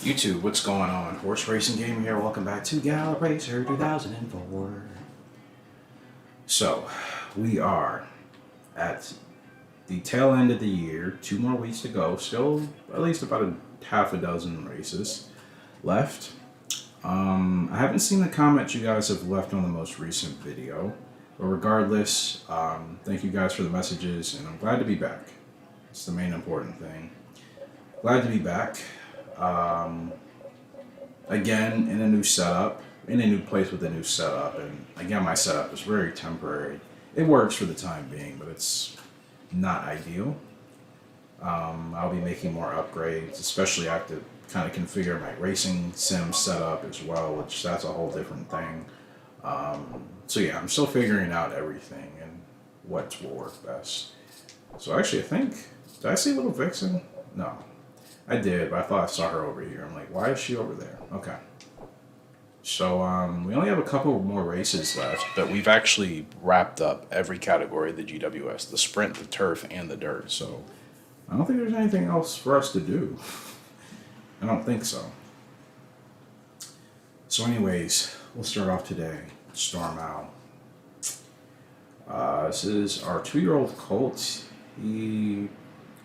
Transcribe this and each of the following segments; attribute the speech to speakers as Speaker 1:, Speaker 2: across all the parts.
Speaker 1: YouTube, what's going on? Horse Racing Gamer here. Welcome back to Gallop Racer 2004. So, we are at the tail end of the year. 2 more weeks to go. Still at least about a half a dozen races left. I haven't seen the comments you guys have left on the most recent video. But regardless, thank you guys for the messages, and I'm glad to be back. It's the main important thing. Glad to be back. Again, in a new setup, in a new place with a new setup, and again, my setup is very temporary. It works for the time being, but it's not ideal. I'll be making more upgrades, especially I have to kind of configure my racing sim setup as well, which that's a whole different thing. So yeah, I'm still figuring out everything and what will work best. So actually, I think, did I see Little Vixen? No. I did, but I thought I saw her over here. I'm like, why is she over there? Okay. So we only have a couple more races left, but we've actually wrapped up every category of the GWS, the sprint, the turf, and the dirt. So I don't think there's anything else for us to do. I don't think so. So anyways, we'll start off today. Storm Owl. This is our 2-year-old colt. He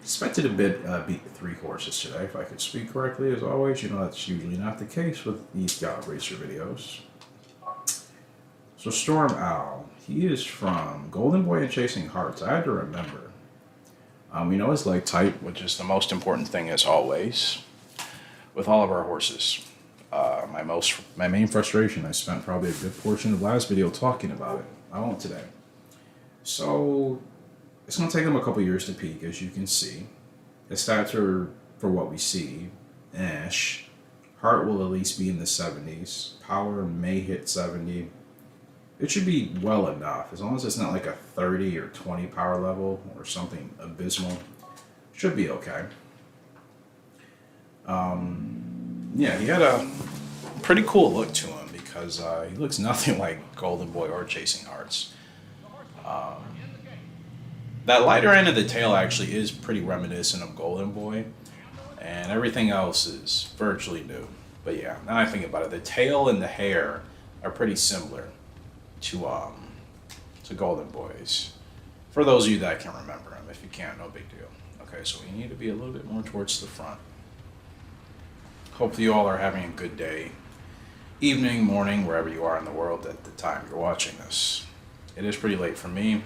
Speaker 1: expected a bit beat 3 horses today, if I could speak correctly, as always. You know, that's usually not the case with these Gallop Racer videos. So Storm Owl, he is from Golden Boy and Chasing Hearts. I had to remember. We know his leg type, which is the most important thing as always, with all of our horses. My main frustration, I spent probably a good portion of last video talking about it. I won't today. So it's going to take him a couple years to peak, as you can see. His stats are, for what we see, ish. Heart will at least be in the 70s. Power may hit 70. It should be well enough, as long as it's not like a 30 or 20 power level or something abysmal. Should be okay. Yeah, he had a pretty cool look to him because he looks nothing like Golden Boy or Chasing Hearts. That lighter end of the tail actually is pretty reminiscent of Golden Boy, and everything else is virtually new. But yeah, now I think about it, the tail and the hair are pretty similar to Golden Boy's. For those of you that can remember him, if you can't, no big deal. Okay, so we need to be a little bit more towards the front. Hopefully you all are having a good day, evening, morning, wherever you are in the world at the time you're watching this. It is pretty late for me.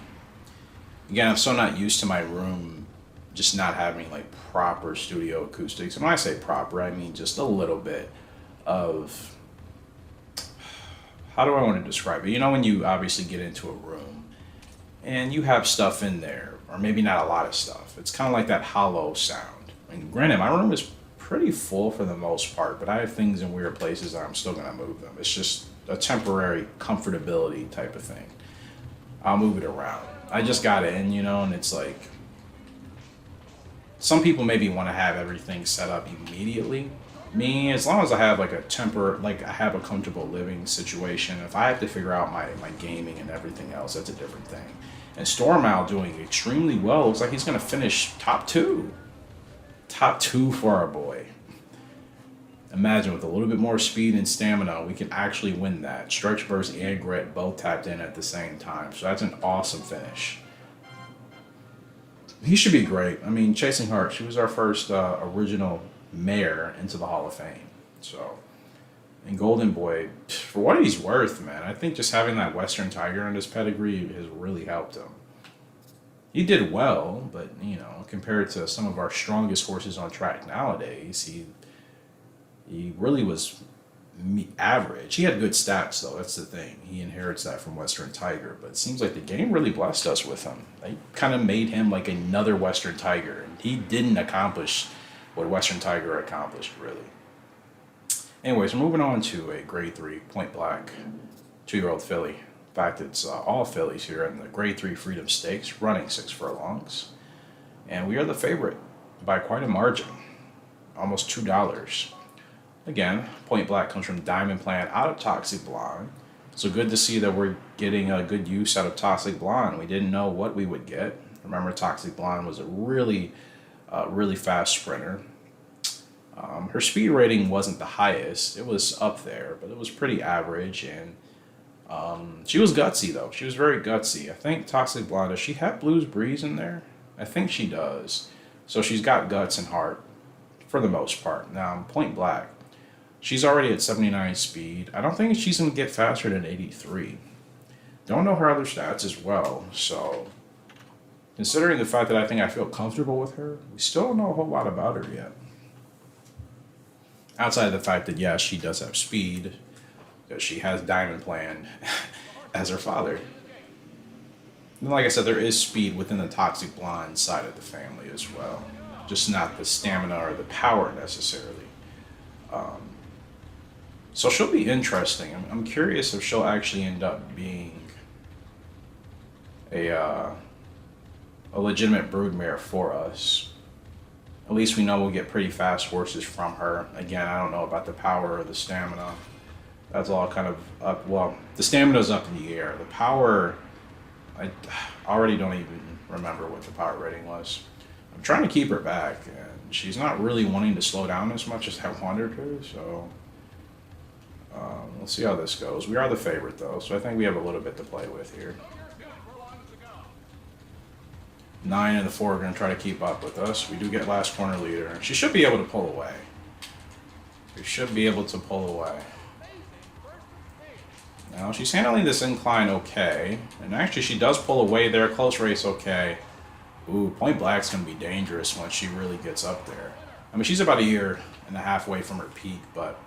Speaker 1: Again, I'm so not used to my room just not having like proper studio acoustics. And when I say proper, I mean just a little bit of, how do I want to describe it? You know, when you obviously get into a room and you have stuff in there, or maybe not a lot of stuff, it's kind of like that hollow sound. I mean, granted, my room is pretty full for the most part, but I have things in weird places that I'm still going to move them. It's just a temporary comfortability type of thing. I'll move it around. I just got in, you know, and it's like, some people maybe want to have everything set up immediately. Me, as long as I have like I have a comfortable living situation, if I have to figure out my gaming and everything else, that's a different thing. And Storm Owl doing extremely well. Looks like he's going to finish top 2. Top 2 for our boy. Imagine with a little bit more speed and stamina, we can actually win that. Stretch burst and grit both tapped in at the same time. So that's an awesome finish. He should be great. I mean, Chasing Heart, she was our first original mare into the Hall of Fame. So, and Golden Boy, for what he's worth, man, I think just having that Western Tiger in his pedigree has really helped him. He did well, but, you know, compared to some of our strongest horses on track nowadays, he really was average. He had good stats, though. That's the thing. He inherits that from Western Tiger. But it seems like the game really blessed us with him. They kind of made him like another Western Tiger. And he didn't accomplish what Western Tiger accomplished, really. Anyways, we're moving on to a Grade 3 Point Black 2-year-old filly. In fact, it's all fillies here in the Grade 3 Freedom Stakes, running 6 furlongs. And we are the favorite by quite a margin. Almost $2. Again, Point Black comes from Diamond Plan out of Toxic Blonde. So good to see that we're getting a good use out of Toxic Blonde. We didn't know what we would get. Remember, Toxic Blonde was a really fast sprinter. Her speed rating wasn't the highest. It was up there, but it was pretty average. And she was gutsy, though. She was very gutsy. I think Toxic Blonde, does she have Blues Breeze in there? I think she does. So she's got guts and heart for the most part. Now, Point Black, she's already at 79 speed. I don't think she's going to get faster than 83. Don't know her other stats as well. So, considering the fact that I feel comfortable with her, we still don't know a whole lot about her yet. Outside of the fact that, yes, she does have speed, because she has Diamond Plan as her father. And like I said, there is speed within the Toxic Blonde side of the family as well. Just not the stamina or the power necessarily. So she'll be interesting. I'm curious if she'll actually end up being a legitimate broodmare for us. At least we know we'll get pretty fast horses from her. Again, I don't know about the power or the stamina. That's all kind of up. Well, the stamina's up in the air. The power, I already don't even remember what the power rating was. I'm trying to keep her back, and she's not really wanting to slow down as much as I wanted her, so we'll see how this goes. We are the favorite, though, so I think we have a little bit to play with here. 9 and the 4 are going to try to keep up with us. We do get last corner leader. She should be able to pull away. We should be able to pull away. Now, she's handling this incline okay. And actually, she does pull away there. Close race okay. Ooh, Point Black's going to be dangerous once she really gets up there. I mean, she's about a year and a half away from her peak, but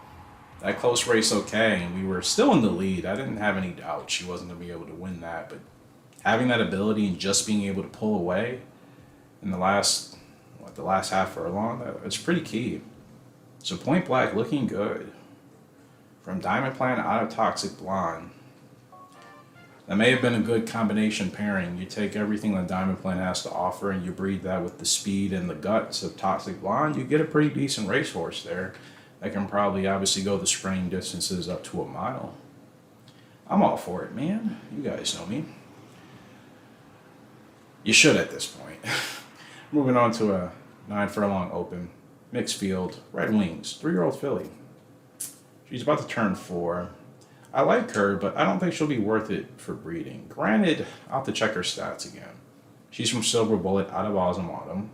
Speaker 1: that close race okay, and we were still in the lead. I didn't have any doubt she wasn't going to be able to win that, but having that ability and just being able to pull away in the last half furlong, it's pretty key. So Point Black looking good. From Diamond Plan out of Toxic Blonde. That may have been a good combination pairing. You take everything that Diamond Plan has to offer and you breed that with the speed and the guts of Toxic Blonde, you get a pretty decent racehorse there that can probably obviously go the sprinting distances up to a mile. I'm all for it, man. You guys know me. You should at this point. Moving on to a 9 furlong open. Mixed field. Red Wings. 3-year-old filly. She's about to turn 4. I like her, but I don't think she'll be worth it for breeding. Granted, I'll have to check her stats again. She's from Silver Bullet out of Awesome Autumn.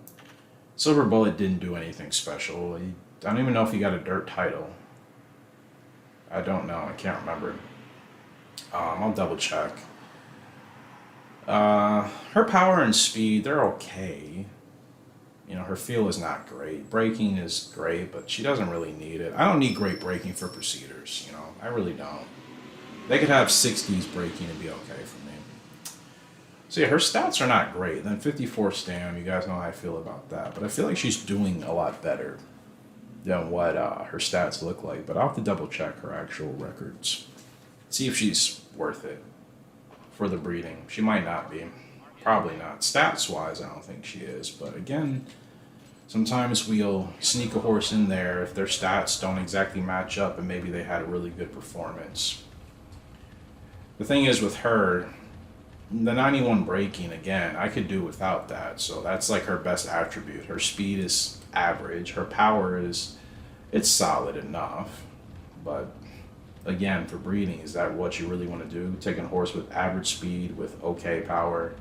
Speaker 1: Silver Bullet didn't do anything special. I don't even know if he got a dirt title. I don't know. I can't remember. I'll double check. Her power and speed, they're okay. You know, her feel is not great. Braking is great, but she doesn't really need it. I don't need great braking for Proceeders, you know. I really don't. They could have 60s braking and be okay for me. So yeah, her stats are not great. Then 54 stam, you guys know how I feel about that. But I feel like she's doing a lot better than what her stats look like. But I'll have to double check her actual records. See if she's worth it for the breeding. She might not be. Probably not. Stats-wise, I don't think she is. But again, sometimes we'll sneak a horse in there if their stats don't exactly match up and maybe they had a really good performance. The thing is with her, the 91 braking, again, I could do without that. So that's like her best attribute. Her speed is average. Her power is, it's solid enough. But again, for breeding, is that what you really want to do? Taking a horse with average speed, with okay power,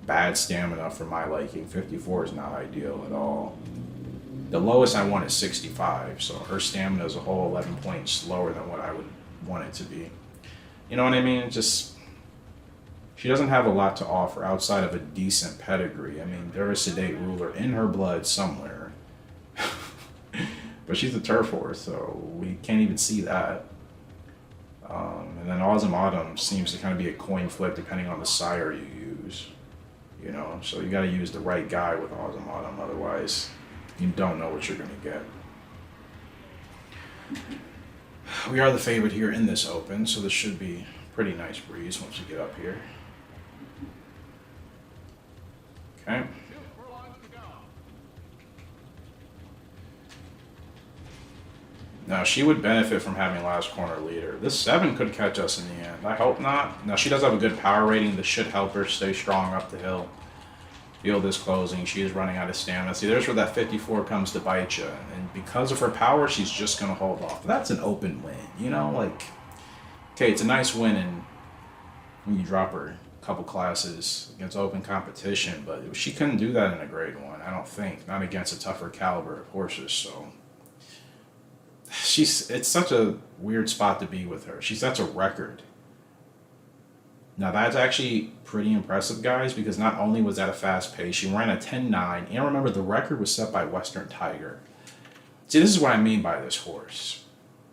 Speaker 1: bad stamina for my liking. 54 is not ideal at all. The lowest I want is 65, so her stamina is a whole 11 points lower than what I would want it to be. You know what I mean? Just, she doesn't have a lot to offer outside of a decent pedigree. I mean, there is Sedate Ruler in her blood somewhere. But she's a turf horse, so we can't even see that. And then Awesome Autumn seems to kind of be a coin flip depending on the sire you use. You know, so you got to use the right guy with Awesome Autumn, otherwise you don't know what you're going to get. We are the favorite here in this open, so this should be a pretty nice breeze once you get up here. Okay. Now, she would benefit from having last corner leader. This 7 could catch us in the end. I hope not. Now, she does have a good power rating. This should help her stay strong up the hill. Field is closing. She is running out of stamina. See, there's where that 54 comes to bite you. And because of her power, she's just going to hold off. That's an open win. You know, like, okay, it's a nice win and when you drop her a couple classes against open competition, but she couldn't do that in a grade one, I don't think. Not against a tougher caliber of horses, so it's such a weird spot to be with her. She sets a record. Now that's actually pretty impressive, guys, because not only was that a fast pace, she ran a 10.9, and remember the record was set by Western Tiger. See, this is what I mean by this horse.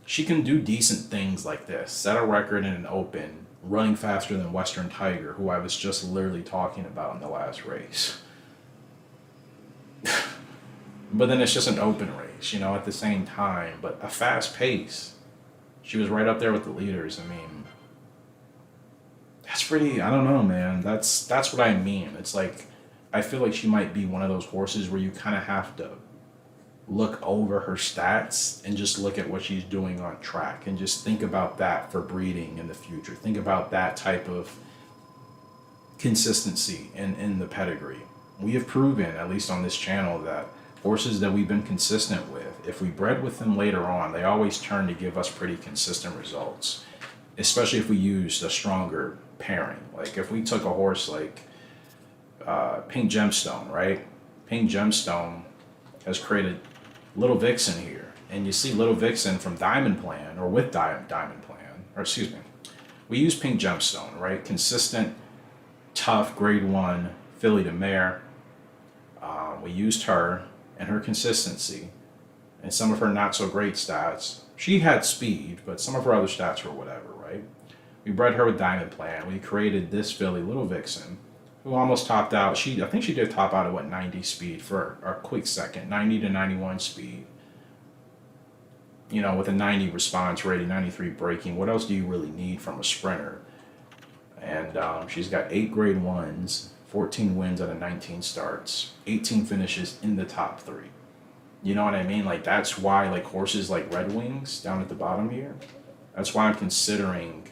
Speaker 1: She can do decent things like this, set a record in an open, running faster than Western Tiger, who I was just literally talking about in the last race. But then it's just an open race, you know, at the same time, but a fast pace. She was right up there with the leaders. I mean, that's pretty, I don't know, man. That's what I mean. It's like, I feel like she might be one of those horses where you kind of have to look over her stats and just look at what she's doing on track and just think about that for breeding in the future. Think about that type of consistency in the pedigree. We have proven, at least on this channel, that horses that we've been consistent with, if we bred with them later on, they always turn to give us pretty consistent results, especially if we used a stronger pairing. Like if we took a horse like Pink Gemstone, right? Pink Gemstone has created Little Vixen here, and you see Little Vixen from Diamond Plan, or with Diamond Plan, or excuse me, we use Pink Gemstone, right? Consistent, tough, grade one filly to mare. We used her and her consistency and some of her not so great stats. She had speed, but some of her other stats were whatever, right? We bred her with Diamond Plan. We created this filly, Little Vixen, who almost topped out. I think she did top out at 90 speed for a quick second, 90 to 91 speed. You know, with a 90 response rating, 93 braking. What else do you really need from a sprinter? And she's got 8 grade ones, 14 wins out of 19 starts, 18 finishes in the top 3. You know what I mean? Like, that's why, like, horses like Red Wings down at the bottom here, that's why I'm considering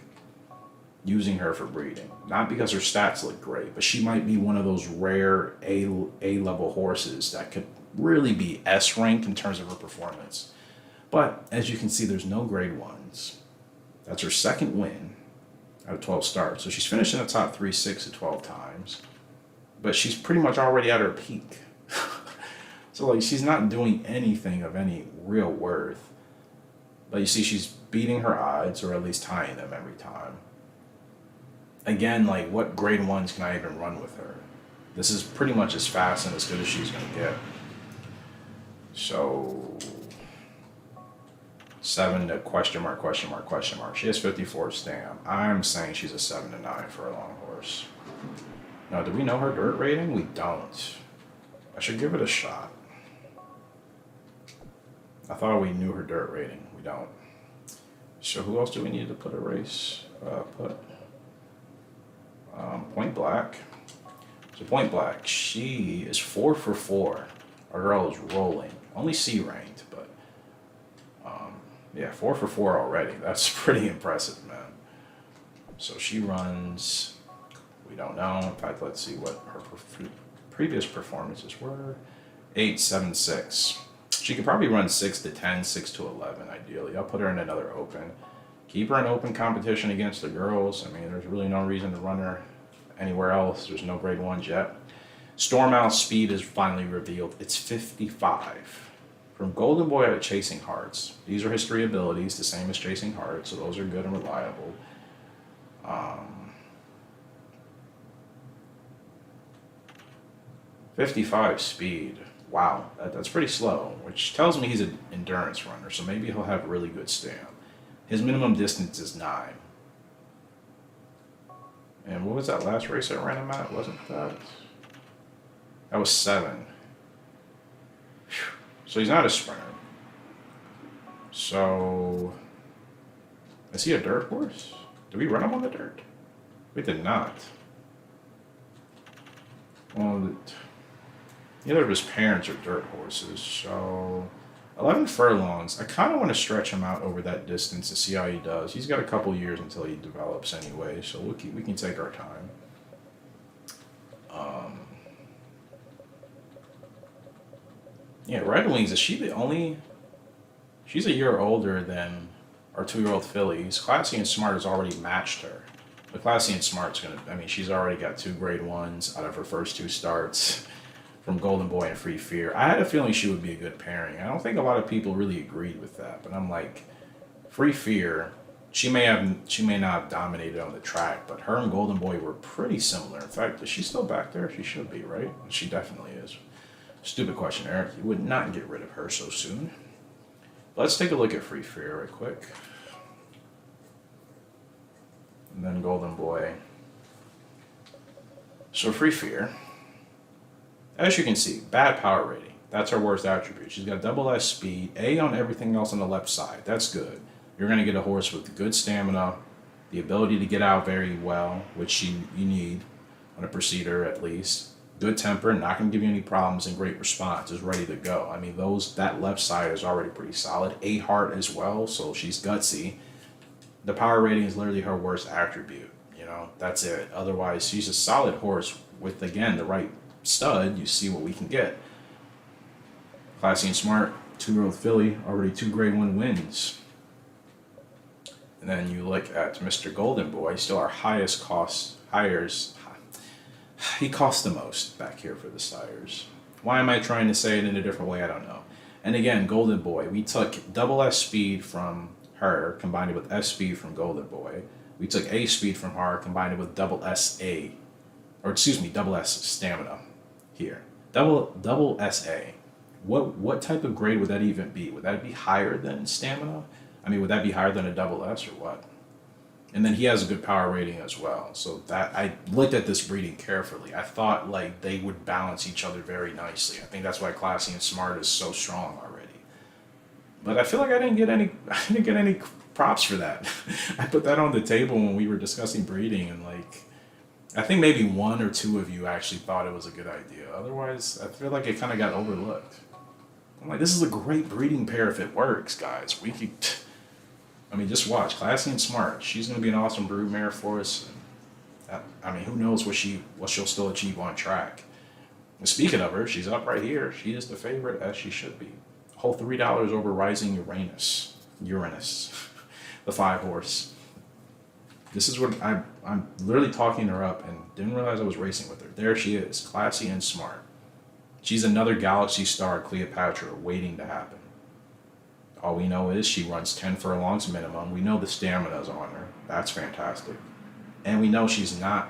Speaker 1: using her for breeding. Not because her stats look great, but she might be one of those rare A-level horses that could really be S-ranked in terms of her performance. But as you can see, there's no grade ones. That's her second win out of 12 starts. So she's finished in the top 3 6 to 12 times. But she's pretty much already at her peak. So like, she's not doing anything of any real worth. But you see, she's beating her odds, or at least tying them every time. Again, like, what grade ones can I even run with her? This is pretty much as fast and as good as she's going to get. So 7 to question mark, question mark, question mark. She has 54 stamp. I'm saying she's a 7 to 9 for a long horse. Now, do we know her dirt rating? We don't. I should give it a shot. I thought we knew her dirt rating. We don't. So who else do we need to put a race? Point Black. So Point Black, she is 4 for 4. Our girl is rolling. Only C ranked, but yeah, 4 for 4 already. That's pretty impressive, man. So she runs, we don't know. In fact, let's see what her previous performances were. 8, 7, 6. She could probably run 6 to 10, 6 to 11, ideally. I'll put her in another open. Keep her in open competition against the girls. I mean, there's really no reason to run her anywhere else. There's no grade ones yet. Storm Owl's speed is finally revealed. It's 55. From Golden Boy to Chasing Hearts. These are history abilities, the same as Chasing Hearts, so those are good and reliable. 55 speed. Wow, that's pretty slow, which tells me he's an endurance runner, so maybe he'll have really good stamp. His minimum distance is 9. And what was that last race I ran him at? Wasn't that? That was 7. Whew. So he's not a sprinter. So, is he a dirt horse? Did we run him on the dirt? We did not. Well, neither of his parents are dirt horses, so 11 furlongs. I kind of want to stretch him out over that distance to see how he does. He's got a couple years until he develops anyway, so we can take our time. Yeah, Red Wings, is she the only. She's a year older than our 2-year-old fillies. Classy and Smart has already matched her. But Classy and Smart's gonna. I mean, she's already got 2 grade 1s out of her first 2 starts from Golden Boy and Free Fear. I had a feeling she would be a good pairing. I don't think a lot of people really agreed with that, but I'm like, Free Fear. She may not have dominated on the track, but her and Golden Boy were pretty similar. In fact, is she still back there? She should be, right? She definitely is. Stupid question, Eric. You would not get rid of her so soon. Let's take a look at Free Fear right quick. And then Golden Boy. So Free Fear, as you can see, bad power rating. That's her worst attribute. She's got double S speed, A on everything else on the left side. That's good. You're going to get a horse with good stamina, the ability to get out very well, which you need on a procedure at least. Good temper, not going to give you any problems, and great response, is ready to go. I mean, that left side is already pretty solid. A heart as well, so she's gutsy. The power rating is literally her worst attribute. You know, that's it. Otherwise, she's a solid horse with, again, the right stud. You see what we can get. Classy and Smart, 2-year-old filly, already 2 grade 1 wins. And then you look at Mr. Golden Boy, still our highest cost hires. He costs the most back here for the sires. Why am I trying to say it in a different way? I don't know. And again, Golden Boy, we took double S speed from her, combined it with S speed from Golden Boy. We took A speed from her, combined it with double S stamina here. Double SA. What type of grade would that even be? Would that be higher than stamina? I mean, would that be higher than a double S or what? And then he has a good power rating as well. So that, I looked at this breeding carefully. I thought like they would balance each other very nicely. I think that's why Classy and Smart is so strong already. But I feel like I didn't get any props for that. I put that on the table when we were discussing breeding, and like I think maybe 1 or 2 of you actually thought it was a good idea. Otherwise, I feel like it kind of got overlooked. I'm like, this is a great breeding pair if it works, guys. We could. I mean, just watch. Classy and Smart. She's going to be an awesome broodmare for us. I mean, who knows what she'll still achieve on track. And speaking of her, she's up right here. She is the favorite, as she should be. Whole $3 over Rising Uranus, the 5-horse. This is what I'm literally talking her up and didn't realize I was racing with her. There she is, Classy and Smart. She's another Galaxy Star Cleopatra waiting to happen. All we know is she runs 10 furlongs minimum. We know the stamina's on her. That's fantastic. And we know she's not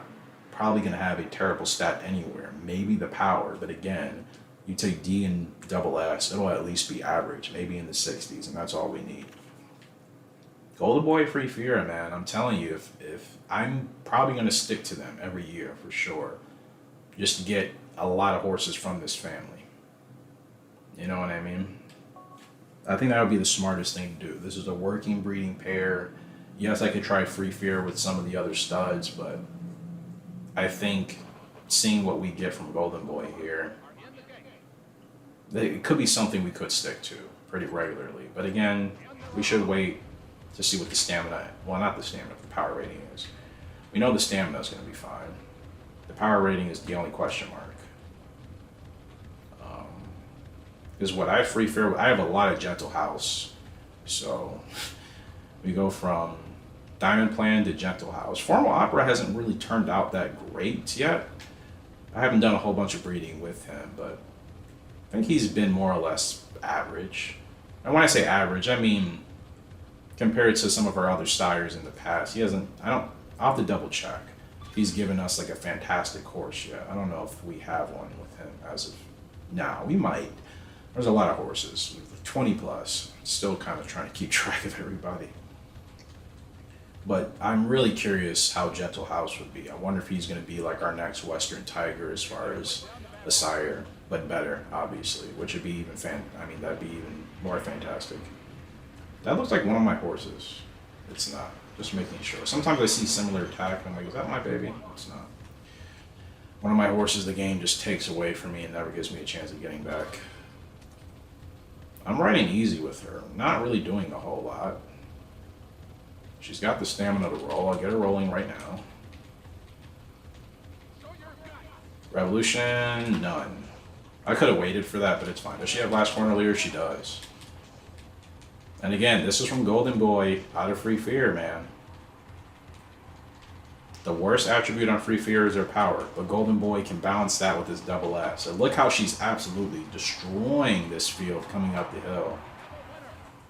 Speaker 1: probably going to have a terrible stat anywhere. Maybe the power, but again, you take D and double S, it'll at least be average, maybe in the 60s, and that's all we need. Golden Boy, Free Fear, man, I'm telling you, if I'm probably going to stick to them every year for sure, just to get a lot of horses from this family. You know what I mean? I think that would be the smartest thing to do. This is a working breeding pair. Yes, I could try Free Fear with some of the other studs, but I think seeing what we get from Golden Boy here, it could be something we could stick to pretty regularly. But again, we should wait to see what the stamina, well, not the stamina, the power rating is. We know the stamina is going to be fine. The power rating is the only question mark. Is what I Free Fear. I have a lot of Gentle House, so we go from Diamond Plan to Gentle House. Formal Opera hasn't really turned out that great yet. I haven't done a whole bunch of breeding with him, but I think he's been more or less average. And when I say average, I mean compared to some of our other sires in the past. He hasn't. I'll have to double check. He's given us like a fantastic horse yet. I don't know if we have one with him as of now. We might. There's a lot of horses, 20 plus. Still kind of trying to keep track of everybody. But I'm really curious how Gentle House would be. I wonder if he's going to be like our next Western Tiger as far as a sire, but better, obviously, which would be even that'd be even more fantastic. That looks like one of my horses. It's not. Just making sure. Sometimes I see similar attack and I'm like, is that my baby? It's not. One of my horses the game just takes away from me and never gives me a chance of getting back. I'm riding easy with her. Not really doing a whole lot. She's got the stamina to roll. I'll get her rolling right now. Revolution, none. I could have waited for that, but it's fine. Does she have last corner leader? She does. And again, this is from Golden Boy out of Free Fear, man. The worst attribute on Free Fear is their power, but Golden Boy can balance that with his double S. And look how she's absolutely destroying this field coming up the hill.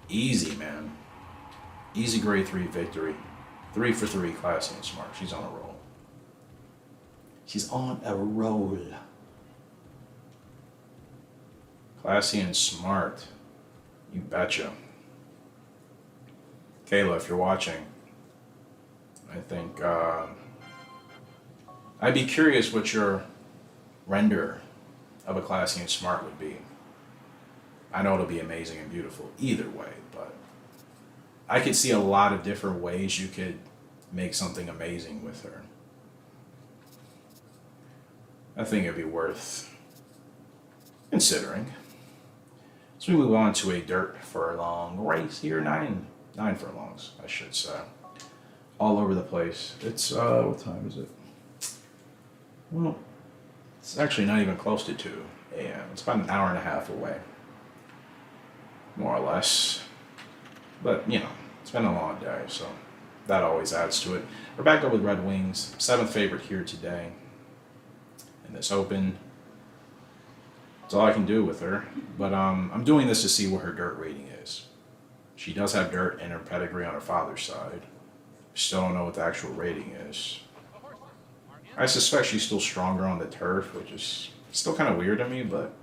Speaker 1: Easy, man. Easy grade 3 victory. 3 for 3, classy and smart. She's on a roll. She's on a roll. Classy and smart. You betcha. Kayla, if you're watching, I think I'd be curious what your render of a classy and smart would be. I know it'll be amazing and beautiful either way, but I could see a lot of different ways you could make something amazing with her. I think it'd be worth considering. So we move on to a dirt furlong race here, nine furlongs, I should say. All over the place. It's, what time is it? Well, it's actually not even close to 2 a.m. It's about an hour and a half away. More or less. But, you know, it's been a long day, so that always adds to it. We're back up with Red Wings. 7th favorite here today in this Open. That's all I can do with her. But I'm doing this to see what her dirt rating is. She does have dirt in her pedigree on her father's side. Still don't know what the actual rating is. I suspect she's still stronger on the turf, which is still kind of weird to me, but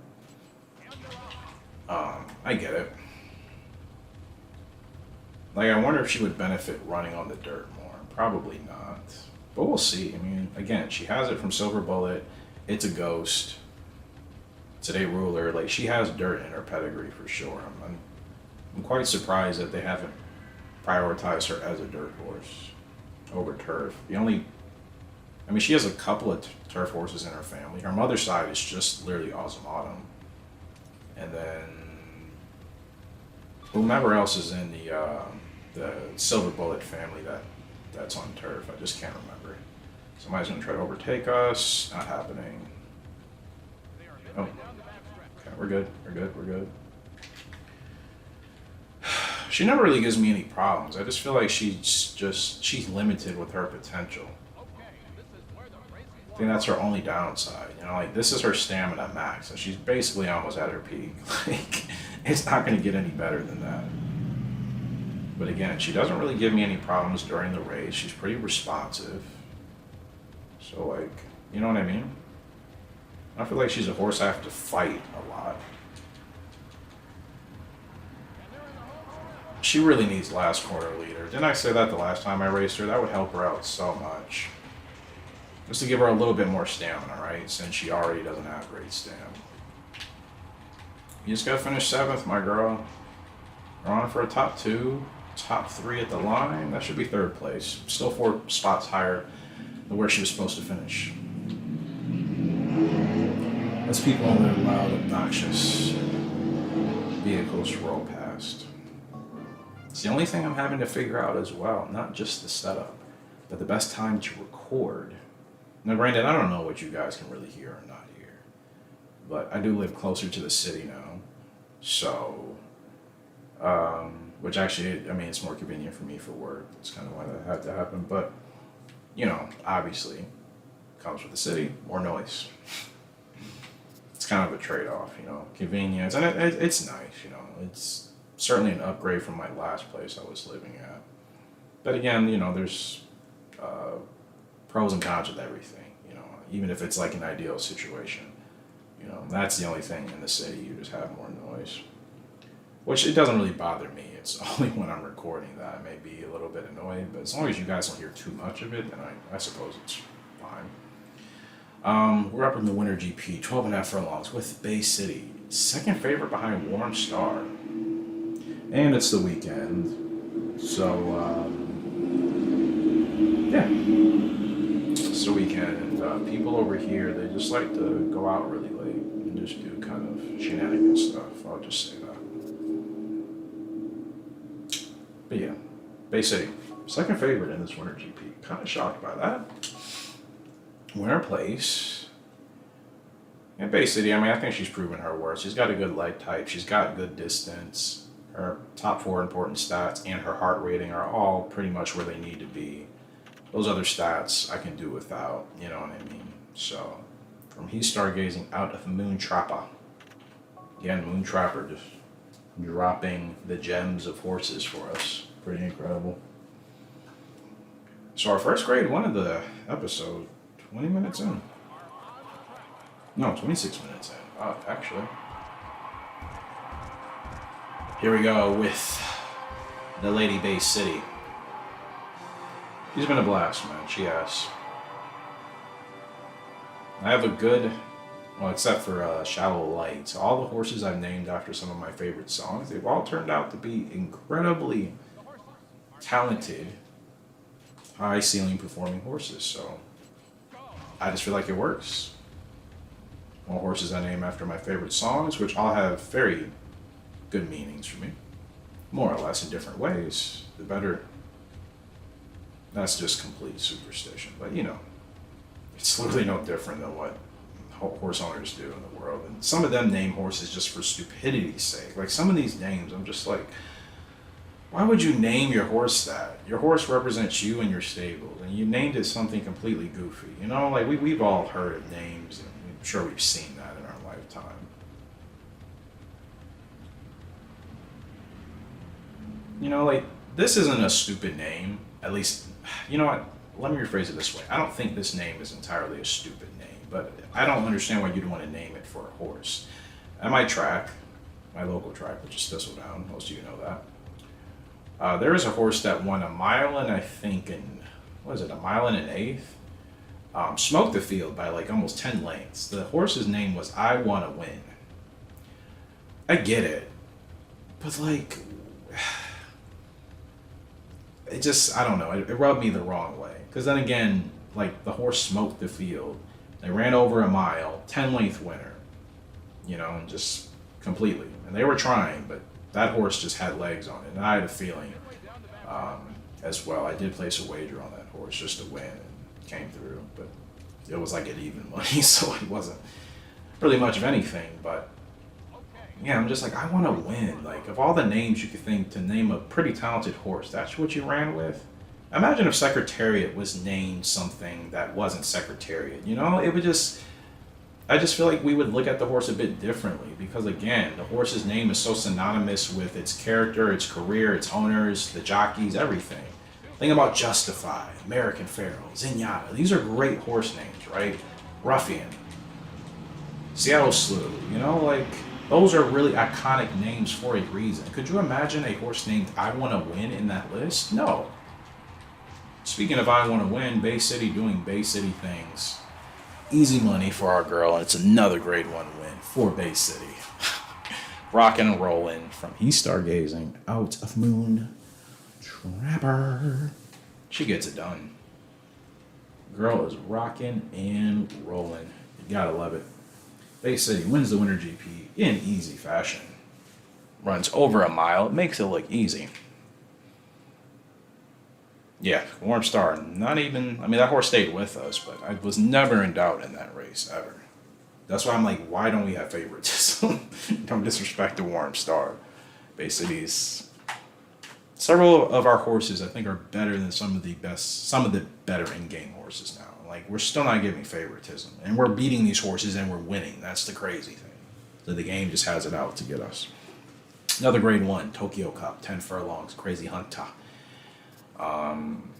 Speaker 1: I get it. Like, I wonder if she would benefit running on the dirt more. Probably not. But we'll see. I mean, again, she has it from Silver Bullet. It's a ghost. Today Ruler. Like, she has dirt in her pedigree for sure. I'm quite surprised that they haven't prioritized her as a dirt horse over turf. I mean, she has a couple of turf horses in her family. Her mother's side is just literally Awesome Autumn. And then whomever else is in the Silver Bullet family that's on turf. I just can't remember. Somebody's going to try to overtake us. Not happening. Oh. Okay, we're good. We're good. She never really gives me any problems. I just feel like she's limited with her potential. I think that's her only downside. You know, like, this is her stamina max, and she's basically almost at her peak. Like, it's not going to get any better than that. But again, she doesn't really give me any problems during the race. She's pretty responsive. So, like, you know what I mean? I feel like she's a horse I have to fight a lot. She really needs last corner leader. Didn't I say that the last time I raced her? That would help her out so much. Just to give her a little bit more stamina, right? Since she already doesn't have great stamina. You just gotta finish 7th, my girl. We're on for a top 2, top 3 at the line. That should be 3rd place. Still 4 spots higher than where she was supposed to finish. As people in their loud, obnoxious vehicles roll past. It's the only thing I'm having to figure out as well. Not just the setup, but the best time to record. Now, granted, I don't know what you guys can really hear or not hear, but I do live closer to the city now, so, which actually, I mean, it's more convenient for me for work. That's kind of why that had to happen, but, you know, obviously, comes with the city, more noise. It's kind of a trade-off, you know, convenience, and it's nice, you know, it's certainly an upgrade from my last place I was living at. But again, you know, there's pros and cons with everything, you know, even if it's like an ideal situation, you know, that's the only thing in the city, you just have more noise, which it doesn't really bother me. It's only when I'm recording that I may be a little bit annoyed, but as long as you guys don't hear too much of it, then I suppose it's fine. We're up in the Winter GP, 12.5 furlongs with Bay City, 2nd favorite behind Warm Star, and it's the weekend, so yeah. It's the weekend, and people over here, they just like to go out really late and just do kind of shenanigans stuff. I'll just say that. But yeah, Bay City, 2nd favorite in this Winter GP. Kind of shocked by that. Winner place. And Bay City, I mean, I think she's proven her worth. She's got a good leg type. She's got good distance. Her top four important stats and her heart rating are all pretty much where they need to be. Those other stats I can do without, you know what I mean? So, from He's Stargazing out of Moon Trapper. Again, Moon Trapper just dropping the gems of horses for us. Pretty incredible. So our first grade one of the episode, 20 minutes in. No, 26 minutes in. Actually. Here we go with the Lady Bay City. She's been a blast, man. She has. I have a good, well, except for Shallow Light. All the horses I've named after some of my favorite songs, they've all turned out to be incredibly talented, high ceiling performing horses. So I just feel like it works. All horses I name after my favorite songs, which all have very good meanings for me, more or less in different ways. The better. That's just complete superstition, but you know, it's literally no different than what horse owners do in the world. And some of them name horses just for stupidity's sake. Like some of these names, I'm just like, why would you name your horse that? Your horse represents you and your stable, and you named it something completely goofy. You know, like we've all heard of names, and I'm sure we've seen that in our lifetime. You know, like, this isn't a stupid name. At least, you know what? Let me rephrase it this way. I don't think this name is entirely a stupid name, but I don't understand why you'd want to name it for a horse. At my track, my local track, which is Thistledown, most of you know that, there is a horse that won a mile and I think what is it, a mile and an eighth? Smoked the field by like almost 10 lengths. The horse's name was I Wanna Win. I get it, but like, it just, I don't know, it rubbed me the wrong way. Because then again, like, the horse smoked the field. They ran over a mile, 10 length winner, you know, and just completely. And they were trying, but that horse just had legs on it. And I had a feeling as well. I did place a wager on that horse just to win, and came through. But it was like at even money, so it wasn't really much of anything. But yeah, I'm just like, I want to win. Like, of all the names you could think to name a pretty talented horse, that's what you ran with? Imagine if Secretariat was named something that wasn't Secretariat. You know, it would just, I just feel like we would look at the horse a bit differently because, again, the horse's name is so synonymous with its character, its career, its owners, the jockeys, everything. Think about Justify, American Pharaoh, Zenyatta. These are great horse names, right? Ruffian, Seattle Slew, you know, like, those are really iconic names for a reason. Could you imagine a horse named I Wanna Win in that list? No. Speaking of I Wanna Win, Bay City doing Bay City things. Easy money for our girl, and it's another grade 1 win for Bay City. Rockin' and rollin' from He's Stargazing out of Moon Trapper. She gets it done. Girl is rockin' and rollin'. You gotta love it. Bay City wins the Winter GP in easy fashion. Runs over a mile. It makes it look easy. Yeah, Warm Star, not even, I mean, that horse stayed with us, but I was never in doubt in that race, ever. That's why I'm like, why don't we have favoritism? Don't disrespect the Warm Star. Bay City's, several of our horses, I think, are better than some of the better in-game horses now. Like, we're still not giving favoritism. And we're beating these horses and we're winning. That's the crazy thing. So the game just has it out to get us. Another grade 1, Tokyo Cup, 10 furlongs, Crazy Hunter. I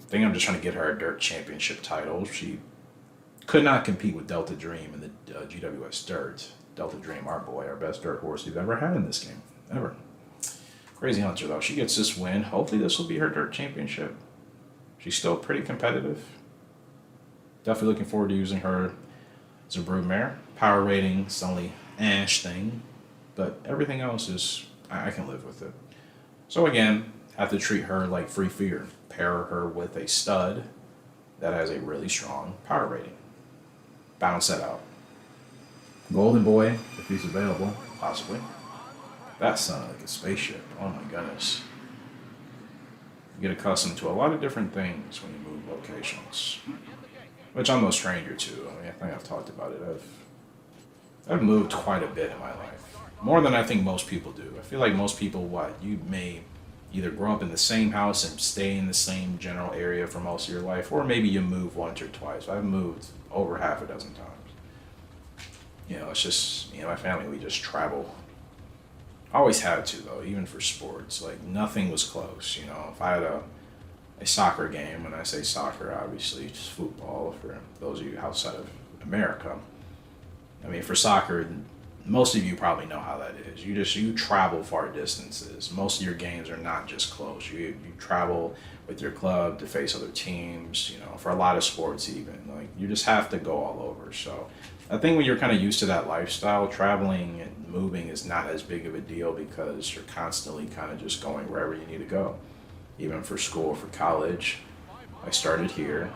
Speaker 1: think I'm just trying to get her a dirt championship title. She could not compete with Delta Dream in the GWS Dirt. Delta Dream, our boy, our best dirt horse we've ever had in this game. Ever. Crazy Hunter, though. She gets this win. Hopefully this will be her dirt championship. She's still pretty competitive. Definitely looking forward to using her as a broodmare. Power rating, it's the only ash thing. But everything else is, I can live with it. So again, have to treat her like Free Fear. Pair her with a stud that has a really strong power rating. Balance that out. Golden Boy, if he's available, possibly. That sounded like a spaceship. Oh my goodness. You get accustomed to a lot of different things when you move locations. Which I'm no stranger to. I mean, I think I've talked about it. I've I've moved quite a bit in my life, more than I think most people do. I feel like most people, what you may either grow up in the same house and stay in the same general area for most of your life, or maybe you move once or twice. I've moved over half a dozen times. It's just me and my family. We just travel. Always had to though, even for sports. Like nothing was close. If I had a soccer game, and I say soccer, obviously just football for those of you outside of America. I mean, for soccer, most of you probably know how that is. You travel far distances. Most of your games are not just close. You travel with your club to face other teams. For a lot of sports, even like you just have to go all over. So I think when you're kind of used to that lifestyle, traveling and moving is not as big of a deal because you're constantly kind of just going wherever you need to go. Even for school, for college, I started here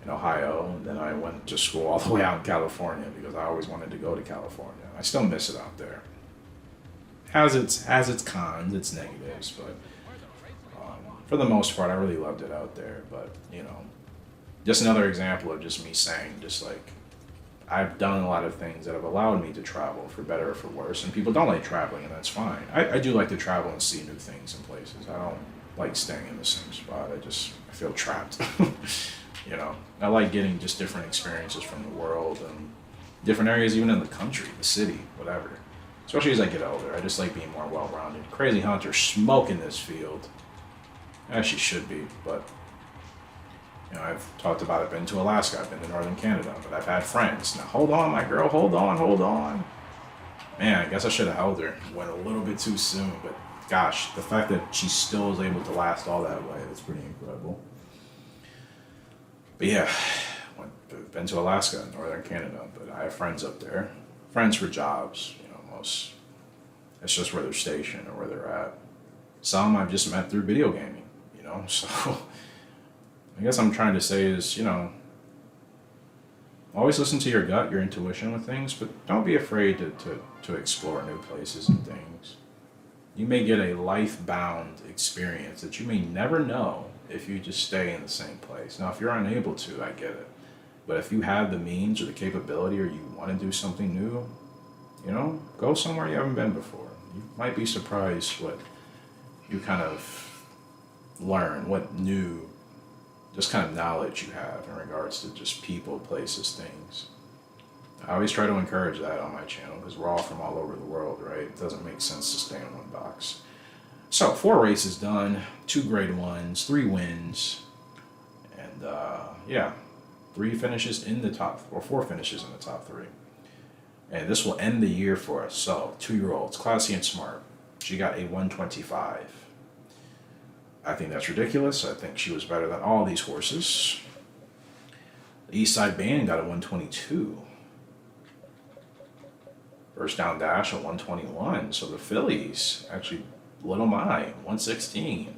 Speaker 1: in Ohio, and then I went to school all the way out in California because I always wanted to go to California. I still miss it out there. Has its cons, its negatives, but for the most part, I really loved it out there. But just another example of just me saying, just like I've done a lot of things that have allowed me to travel for better or for worse, and people don't like traveling, and that's fine. I do like to travel and see new things and places. I don't like staying in the same spot. I feel trapped. I like getting just different experiences from the world and different areas, even in the country, the city, whatever. Especially as I get older, I just like being more well-rounded. Crazy Hunter smoking this field. As she should be, but I've talked about it. Been to Alaska, I've been to northern Canada, but I've had friends. Now hold on, my girl, hold on. Man, I guess I should have held her. Went a little bit too soon, but gosh, the fact that she still is able to last all that way, that's pretty incredible. But yeah, been to Alaska, northern Canada, but I have friends up there. Friends for jobs, most. It's just where they're stationed or where they're at. Some I've just met through video gaming, so I guess I'm trying to say is, always listen to your gut, your intuition with things, but don't be afraid to explore new places and things. You may get a life-bound experience that you may never know if you just stay in the same place. Now, if you're unable to, I get it. But if you have the means or the capability or you want to do something new, go somewhere you haven't been before. You might be surprised what you kind of learn, what new, just kind of knowledge you have in regards to just people, places, things. I always try to encourage that on my channel because we're all from all over the world, right? It doesn't make sense to stay in one box. So 4 races done, 2 grade 1s, 3 wins, and 3 finishes in the top, or 4 finishes in the top 3. And this will end the year for us. So 2-year-olds, classy and smart. She got a 125. I think that's ridiculous. I think she was better than all these horses. The East Side Band got a 122. First Down Dash a 121. So the fillies, actually, Little My, 116.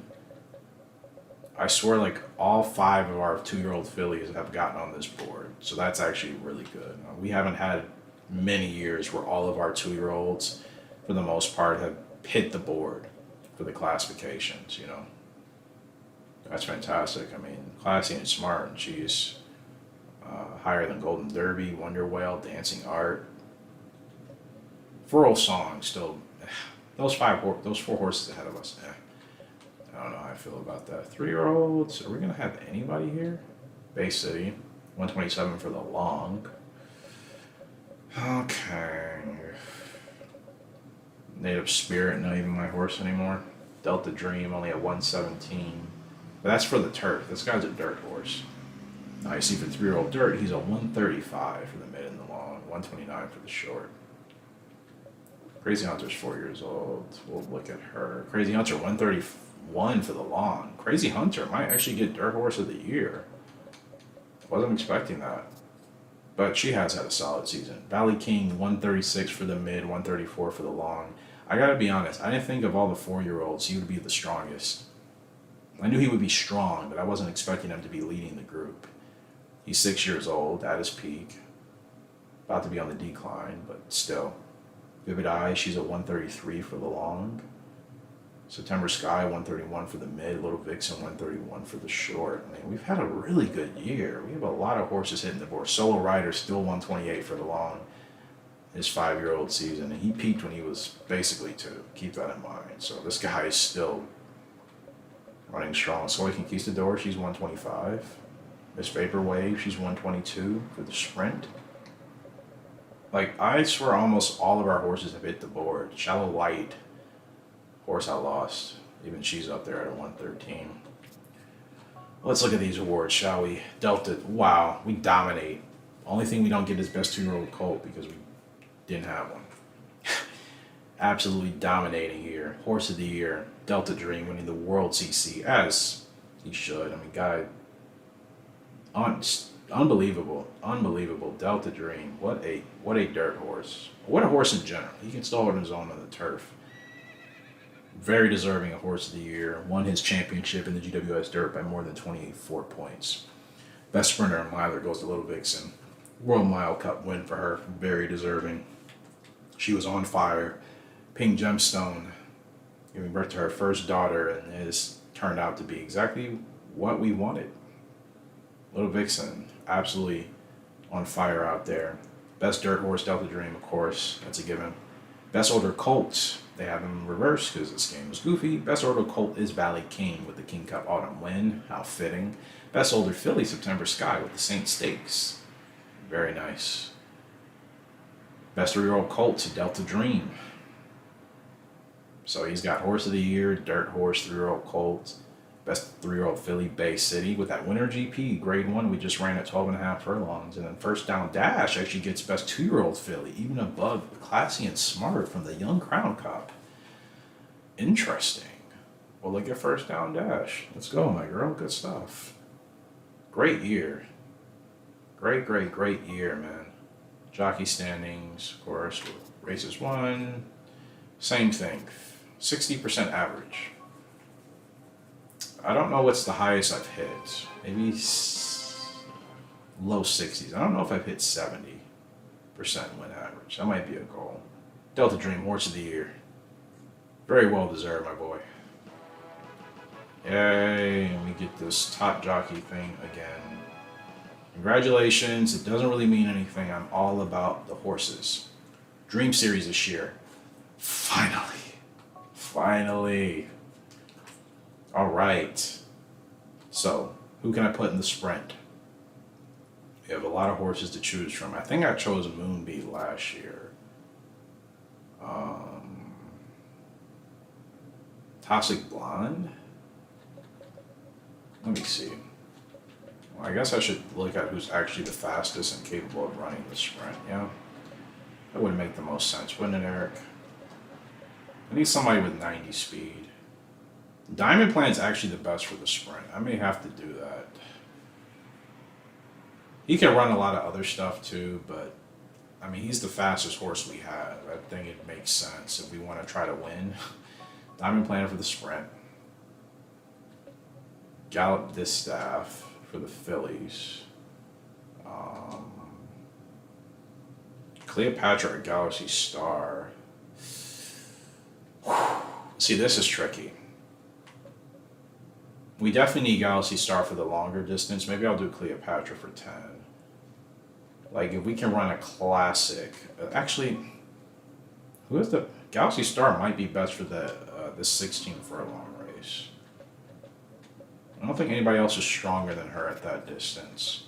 Speaker 1: I swear like all 5 of our 2-year-old fillies have gotten on this board. So that's actually really good. We haven't had many years where all of our 2-year-olds, for the most part, have hit the board for the classifications, That's fantastic. I mean, classy and smart, and she's higher than Golden Derby, Wonder Whale, Dancing Art. Furl Song still, those 4 horses ahead of us. I don't know how I feel about that. 3-year-olds, are we gonna have anybody here? Bay City, 127 for the long. Okay. Native Spirit, not even my horse anymore. Delta Dream only at 117. But that's for the turf. This guy's a dirt horse. Now you see for 3-year-old dirt, he's a 135 for the mid and the long, 129 for the short. Crazy Hunter's 4 years old. We'll look at her. Crazy Hunter 131 for the long. Crazy Hunter might actually get dirt horse of the year. Wasn't expecting that. But she has had a solid season. Valley King 136 for the mid, 134 for the long. I gotta be honest, I didn't think of all the 4-year-olds he would be the strongest. I knew he would be strong, but I wasn't expecting him to be leading the group. He's 6 years old, at his peak. About to be on the decline, but still. Vivid Eye, she's a 133 for the long. September Sky, 131 for the mid. Little Vixen, 131 for the short. I mean, we've had a really good year. We have a lot of horses hitting the board. Solo Rider, still 128 for the long. his 5-year-old season, and he peaked when he was basically 2. Keep that in mind. So this guy is still running strong. Soy Conquistador, she's 125. Miss Vaporwave, she's 122 for the sprint. Like, I swear almost all of our horses have hit the board. Shallow Light, horse I lost. Even she's up there at a 113. Let's look at these awards, shall we? Delta, wow, we dominate. Only thing we don't get is best 2-year-old colt because we didn't have one. Absolutely dominating here. Horse of the year, Delta Dream winning the World CC as he should. I mean, guy, unbelievable, unbelievable. Delta Dream, what a dirt horse. What a horse in general. He can still hold his own on the turf. Very deserving of Horse of the Year. Won his championship in the GWS Dirt by more than 24 points. Best sprinter and miler goes to Little Vixen. World Mile Cup win for her. Very deserving. She was on fire. Pink Gemstone, giving birth to her first daughter, and it has turned out to be exactly what we wanted. Little Vixen, absolutely on fire out there. Best dirt horse, Delta Dream, of course. That's a given. Best older colt, they have them reversed because this game was goofy. Best older colt is Valley King with the King Cup Autumn win. How fitting. Best older filly, September Sky with the Saint Stakes. Very nice. Best 3-year-old colt, Delta Dream. So he's got Horse of the Year, Dirt Horse, 3-year-old colt. Best 3-year-old filly, Bay City with that Winter GP, grade 1. We just ran at 12.5 furlongs. And then First Down Dash actually gets best 2-year-old filly, even above Classy and Smart from the Young Crown Cup. Interesting. Well, look at First Down Dash. Let's go, my girl. Good stuff. Great year. Great year, man. Jockey standings, of course, races won. Same thing. 60% average. I don't know what's the highest I've hit. Maybe low 60s. I don't know if I've hit 70% win average. That might be a goal. Delta Dream, Horse of the Year. Very well deserved, my boy. Yay, and we get this top jockey thing again. Congratulations. It doesn't really mean anything. I'm all about the horses. Dream Series this year. Finally. All right. So, who can I put in the sprint? We have a lot of horses to choose from. I think I chose Moonbeat last year. Toxic Blonde? Let me see. Well, I guess I should look at who's actually the fastest and capable of running the sprint, yeah? That would make the most sense, wouldn't it, Eric? I need somebody with 90 speed. Diamond Plan's actually the best for the sprint. I may have to do that. He can run a lot of other stuff too, but I mean, he's the fastest horse we have. I think it makes sense if we want to try to win. Diamond Plan for the sprint. Gallop Distaff for the fillies. Cleopatra or Galaxy Star. See, this is tricky. We definitely need Galaxy Star for the longer distance. Maybe I'll do Cleopatra for 10. Like, if we can run a classic. Actually, who is the... Galaxy Star might be best for the 16 furlong race. I don't think anybody else is stronger than her at that distance.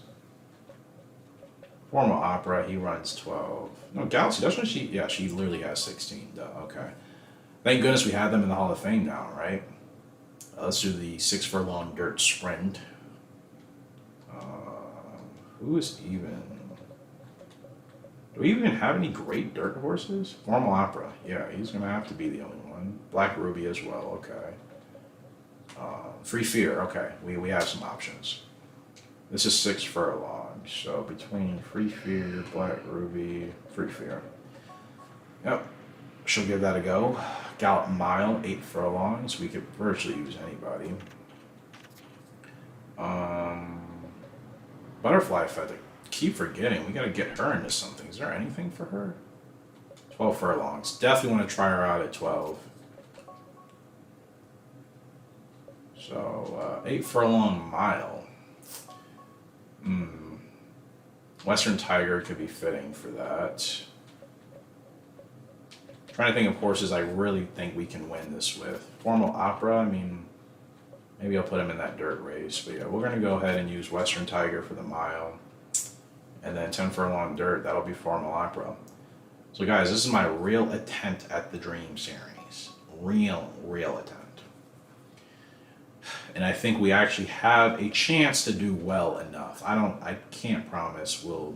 Speaker 1: Formal Opera, he runs 12. No, Galaxy, doesn't she? Yeah, she literally has 16. Duh, okay. Thank goodness we have them in the Hall of Fame now, right? Let's do the 6 furlong dirt sprint. Who is even... Do we even have any great dirt horses? Formal Opera. Yeah, he's going to have to be the only one. Black Ruby as well. Okay. Free Fear. Okay. We have some options. This is 6 furlongs. So between Free Fear, Black Ruby, Free Fear. Yep. She'll give that a go. Gallop Mile, 8 furlongs. We could virtually use anybody. Butterfly Feather. Keep forgetting. We got to get her into something. Is there anything for her? 12 furlongs. Definitely want to try her out at 12. So, 8 furlong mile. Western Tiger could be fitting for that. Trying to think of horses I really think we can win this with. Formal Opera, I mean, maybe I'll put him in that dirt race. But yeah, we're going to go ahead and use Western Tiger for the mile. And then 10 furlong dirt, that'll be Formal Opera. So guys, this is my real attempt at the Dream Series. Real attempt. And I think we actually have a chance to do well enough. I can't promise we'll,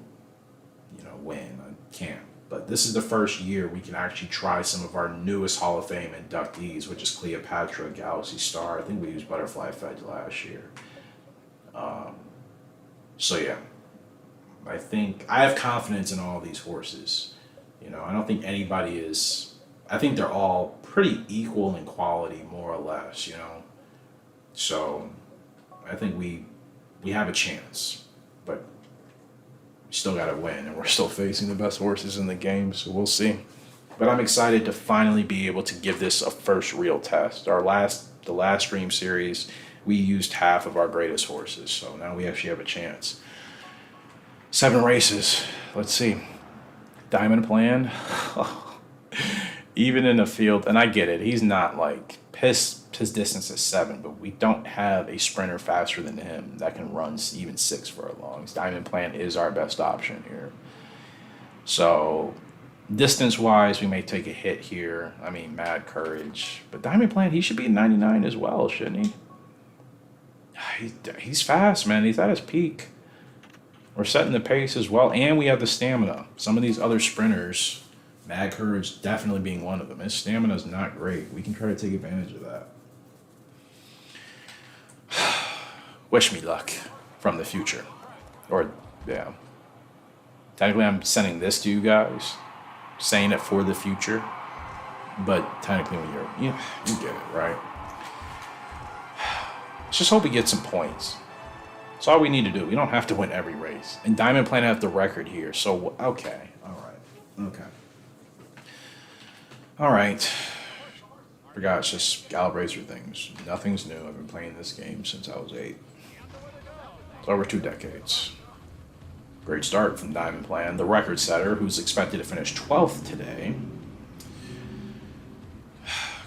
Speaker 1: win. I can't. But this is the first year we can actually try some of our newest Hall of Fame inductees, which is Cleopatra, Galaxy Star. I think we used Butterfly Fudge last year. So yeah, I think I have confidence in all these horses. I don't think anybody is. I think they're all pretty equal in quality, more or less. So I think we have a chance, but we still got to win, and we're still facing the best horses in the game, so we'll see. But I'm excited to finally be able to give this a first real test. The last Dream Series, we used half of our greatest horses, so now we actually have a chance. 7 races. Let's see. Diamond Plan. Even in the field, and I get it, he's not like his distance is 7, but we don't have a sprinter faster than him that can run even 6 furlongs. Diamond Plan is our best option here. So distance wise, we may take a hit here. I mean, Mad Courage, but Diamond Plan, he should be 99 as well, shouldn't he? He's fast, man. He's at his peak. We're setting the pace as well, and we have the stamina. Some of these other sprinters, Mad Courage definitely being one of them. His stamina is not great. We can try to take advantage of that. Wish me luck from the future. Or, yeah. Technically, I'm sending this to you guys, saying it for the future. But technically, when you get it, right? Let's just hope we get some points. That's all we need to do. We don't have to win every race. And Diamond Plan have the record here. So, okay. All right. Okay. All right. Forgot, it's just Gallop Racer things. Nothing's new. I've been playing this game since I was 8. It's over 2 decades. Great start from Diamond Plan. The record setter, who's expected to finish 12th today.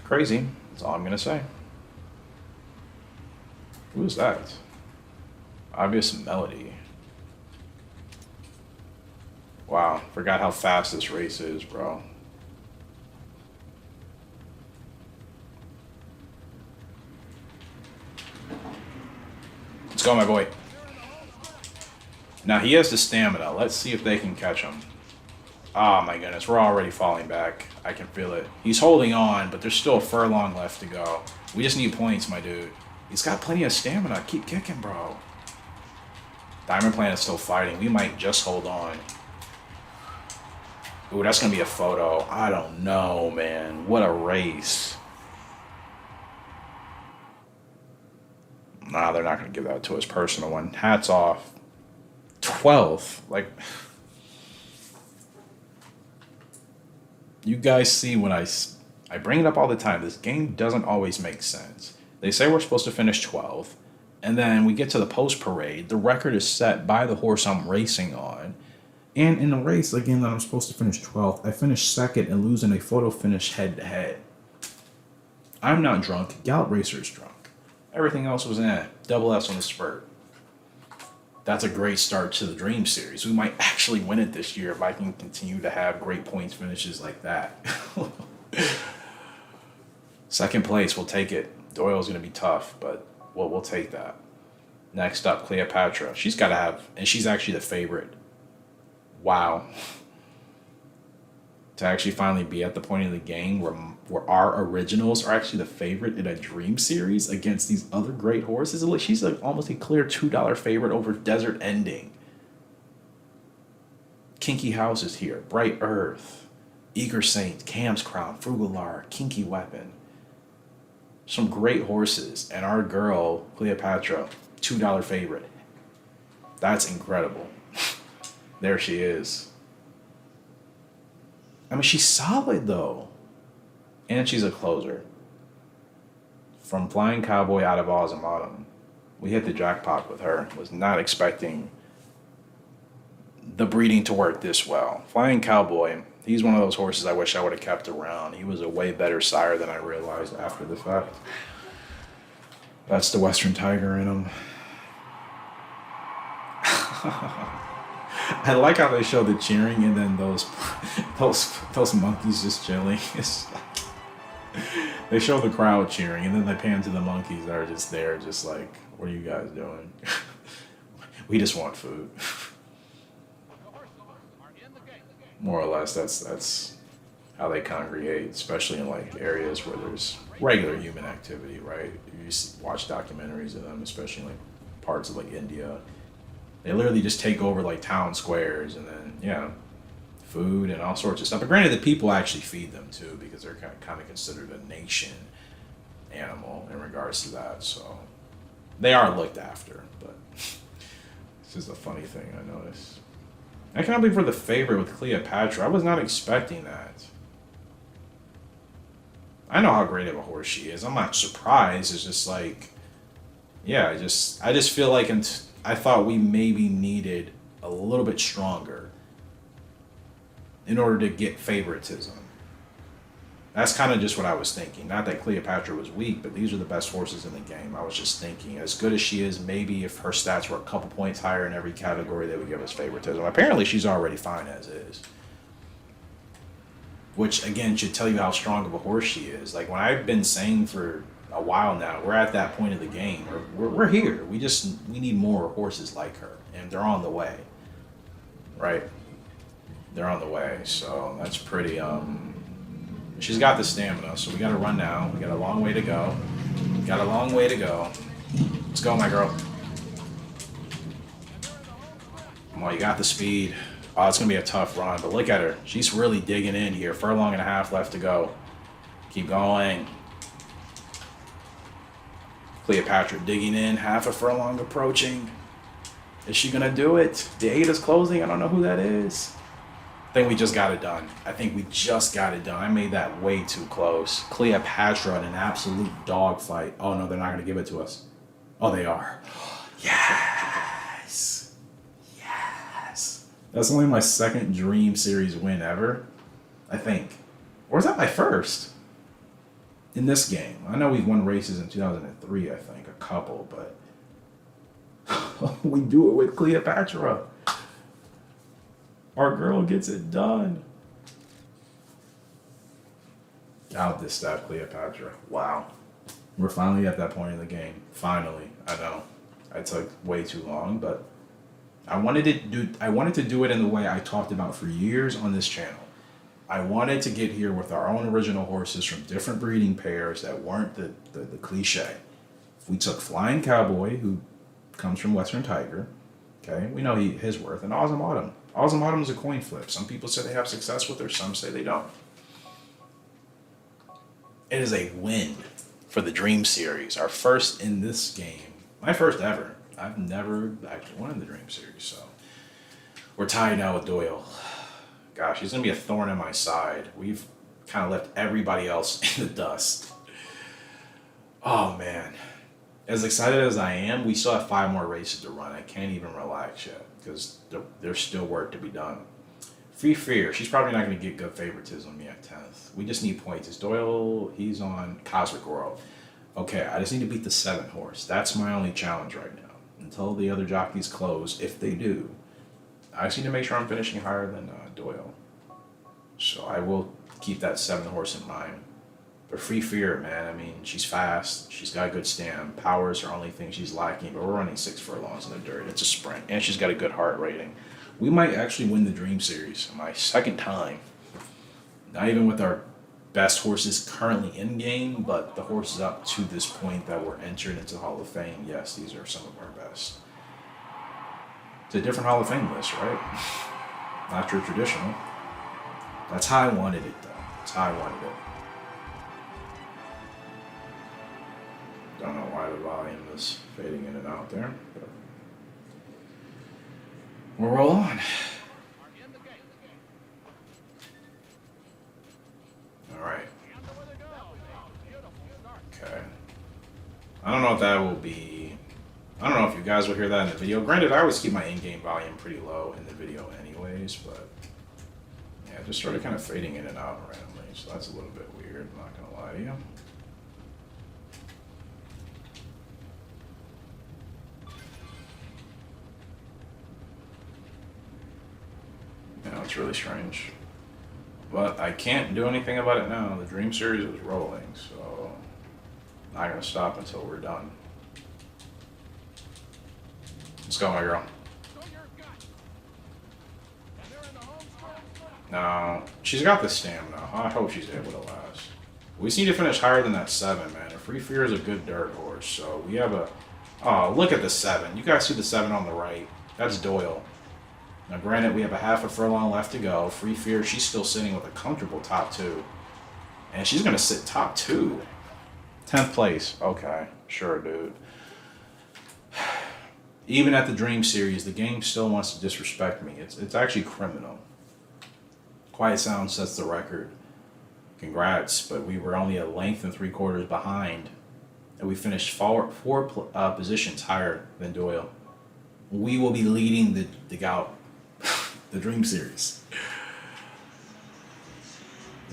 Speaker 1: Crazy. That's all I'm going to say. Who is that? Obvious Melody. Wow. Forgot how fast this race is, bro. Let's go, my boy. Now, he has the stamina. Let's see if they can catch him. Oh, my goodness. We're already falling back. I can feel it. He's holding on, but there's still a furlong left to go. We just need points, my dude. He's got plenty of stamina. Keep kicking, bro. Diamond Plan is still fighting. We might just hold on. Ooh, that's going to be a photo. I don't know, man. What a race. Nah, they're not going to give that to his personal one. Hats off. 12th. Like, you guys see when I bring it up all the time. This game doesn't always make sense. They say we're supposed to finish 12th, and then we get to the post parade. The record is set by the horse I'm racing on. And in the race, again, that I'm supposed to finish 12th, I finished 2nd and lose in a photo finish head-to-head. I'm not drunk. Gallop Racer is drunk. Everything else was double S on the spurt. That's a great start to the Dream Series. We might actually win it this year if I can continue to have great points finishes like that. 2nd place, we'll take it. Doyle's going to be tough, but we'll take that. Next up, Cleopatra. She's got to have, and she's actually the favorite. Wow. To actually finally be at the point of the game where our originals are actually the favorite in a Dream Series against these other great horses. She's like almost a clear $2 favorite over Desert Ending. Kinky House is here. Bright Earth. Eager Saint. Cam's Crown. Frugalar. Kinky Weapon. Some great horses. And our girl, Cleopatra, $2 favorite. That's incredible. There she is. I mean, she's solid, though. And she's a closer. From Flying Cowboy out of Oz and Autumn. We hit the jackpot with her. Was not expecting the breeding to work this well. Flying Cowboy, He's one of those horses I wish I would have kept around. He was a way better sire than I realized after the fact. That's the Western Tiger in him. I like how they show the cheering and then those monkeys just chilling. They show the crowd cheering and then they pan to the monkeys that are just there, just like, what are you guys doing? We just want food. More or less, that's how they congregate, especially in like areas where there's regular human activity, right? You watch documentaries of them, especially in like parts of like India. They literally just take over like town squares and then, yeah, food and all sorts of stuff. But granted, the people actually feed them too because they're kind of considered a nation animal in regards to that. So they are looked after, but this is a funny thing I noticed. I cannot believe we're the favorite with Cleopatra. I was not expecting that. I know how great of a horse she is. I'm not surprised. It's just like, yeah, I just feel like I thought we maybe needed a little bit stronger in order to get favoritism. That's kind of just what I was thinking. Not that Cleopatra was weak, but these are the best horses in the game. I was just thinking, as good as she is, maybe if her stats were a couple points higher in every category, they would give us favoritism. Apparently, she's already fine as is. Which, again, should tell you how strong of a horse she is. Like, when I've been saying for a while now, we're at that point of the game. We're here. We need more horses like her. And they're on the way. Right? They're on the way. So, that's pretty, she's got the stamina, so we gotta run now. We got a long way to go. Let's go, my girl. Come on, you got the speed. Oh, it's gonna be a tough run, but look at her. She's really digging in here. Furlong and a half left to go. Keep going. Cleopatra digging in, half a furlong approaching. Is she gonna do it? The 8 is closing. I don't know who that is. I think we just got it done. I made that way too close. Cleopatra in an absolute dogfight. Oh no, they're not gonna give it to us. Oh, they are. Yes. That's only my second Dream Series win ever, I think. Or is that my first? In this game. I know we've won races in 2003, I think, a couple, but we do it with Cleopatra. Our girl gets it done. I'll distab Cleopatra. Wow. We're finally at that point in the game. Finally. I know. I took way too long, but I wanted to do it in the way I talked about for years on this channel. I wanted to get here with our own original horses from different breeding pairs that weren't the cliche. If we took Flying Cowboy, who comes from Western Tiger, okay, we know his worth, and Awesome Autumn. Awesome Autumn is a coin flip. Some people say they have success with her, some say they don't. It is a win for the Dream Series, our first in this game. My first ever. I've never actually won in the Dream Series, so we're tied now with Doyle. Gosh, he's going to be a thorn in my side. We've kind of left everybody else in the dust. Oh, man. As excited as I am, we still have 5 more races to run. I can't even relax yet because there's still work to be done. Free Fear, she's probably not going to get good favoritism yet, 10th. We just need points. Is Doyle, he's on Cosmic World. Okay, I just need to beat the 7th horse. That's my only challenge right now. Until the other jockeys close, if they do, I just need to make sure I'm finishing higher than Doyle. So I will keep that 7th horse in mind. But Free Fear, man, I mean, she's fast. She's got a good stamp. Power's her only thing she's lacking, but we're running 6 furlongs in the dirt. It's a sprint, and she's got a good heart rating. We might actually win the Dream Series. My second time. Not even with our best horses currently in game, but the horses up to this point that were entered into the Hall of Fame. Yes, these are some of our best. It's a different Hall of Fame list, right? Not your traditional. That's how I wanted it, though. That's how I wanted it. Don't know why the volume is fading in and out there, but we'll roll on. All right. Okay. I don't know if that will be... I don't know if you guys will hear that in the video. Granted, I always keep my in-game volume pretty low in the video anyways, but... Yeah, it just started kind of fading in and out randomly, so that's a little bit weird, I'm not gonna lie to you. You know, it's really strange. But I can't do anything about it now. The Dream Series is rolling, so I'm not gonna stop until we're done. Let's go, my girl. No, she's got the stamina. I hope she's able to last. We just need to finish higher than that 7, man. A Free Fear is a good dirt horse, so we have a... Oh, look at the 7. You guys see the 7 on the right. That's Doyle. Now, granted, we have a half a furlong left to go. Free Fear, she's still sitting with a comfortable top 2. And she's going to sit top 2. 10th place. Okay, sure, dude. Even at the Dream Series, the game still wants to disrespect me. It's actually criminal. Quiet Sound sets the record. Congrats, but we were only a length and 3/4 behind. And we finished four positions higher than Doyle. We will be leading the Gallop, the Dream Series.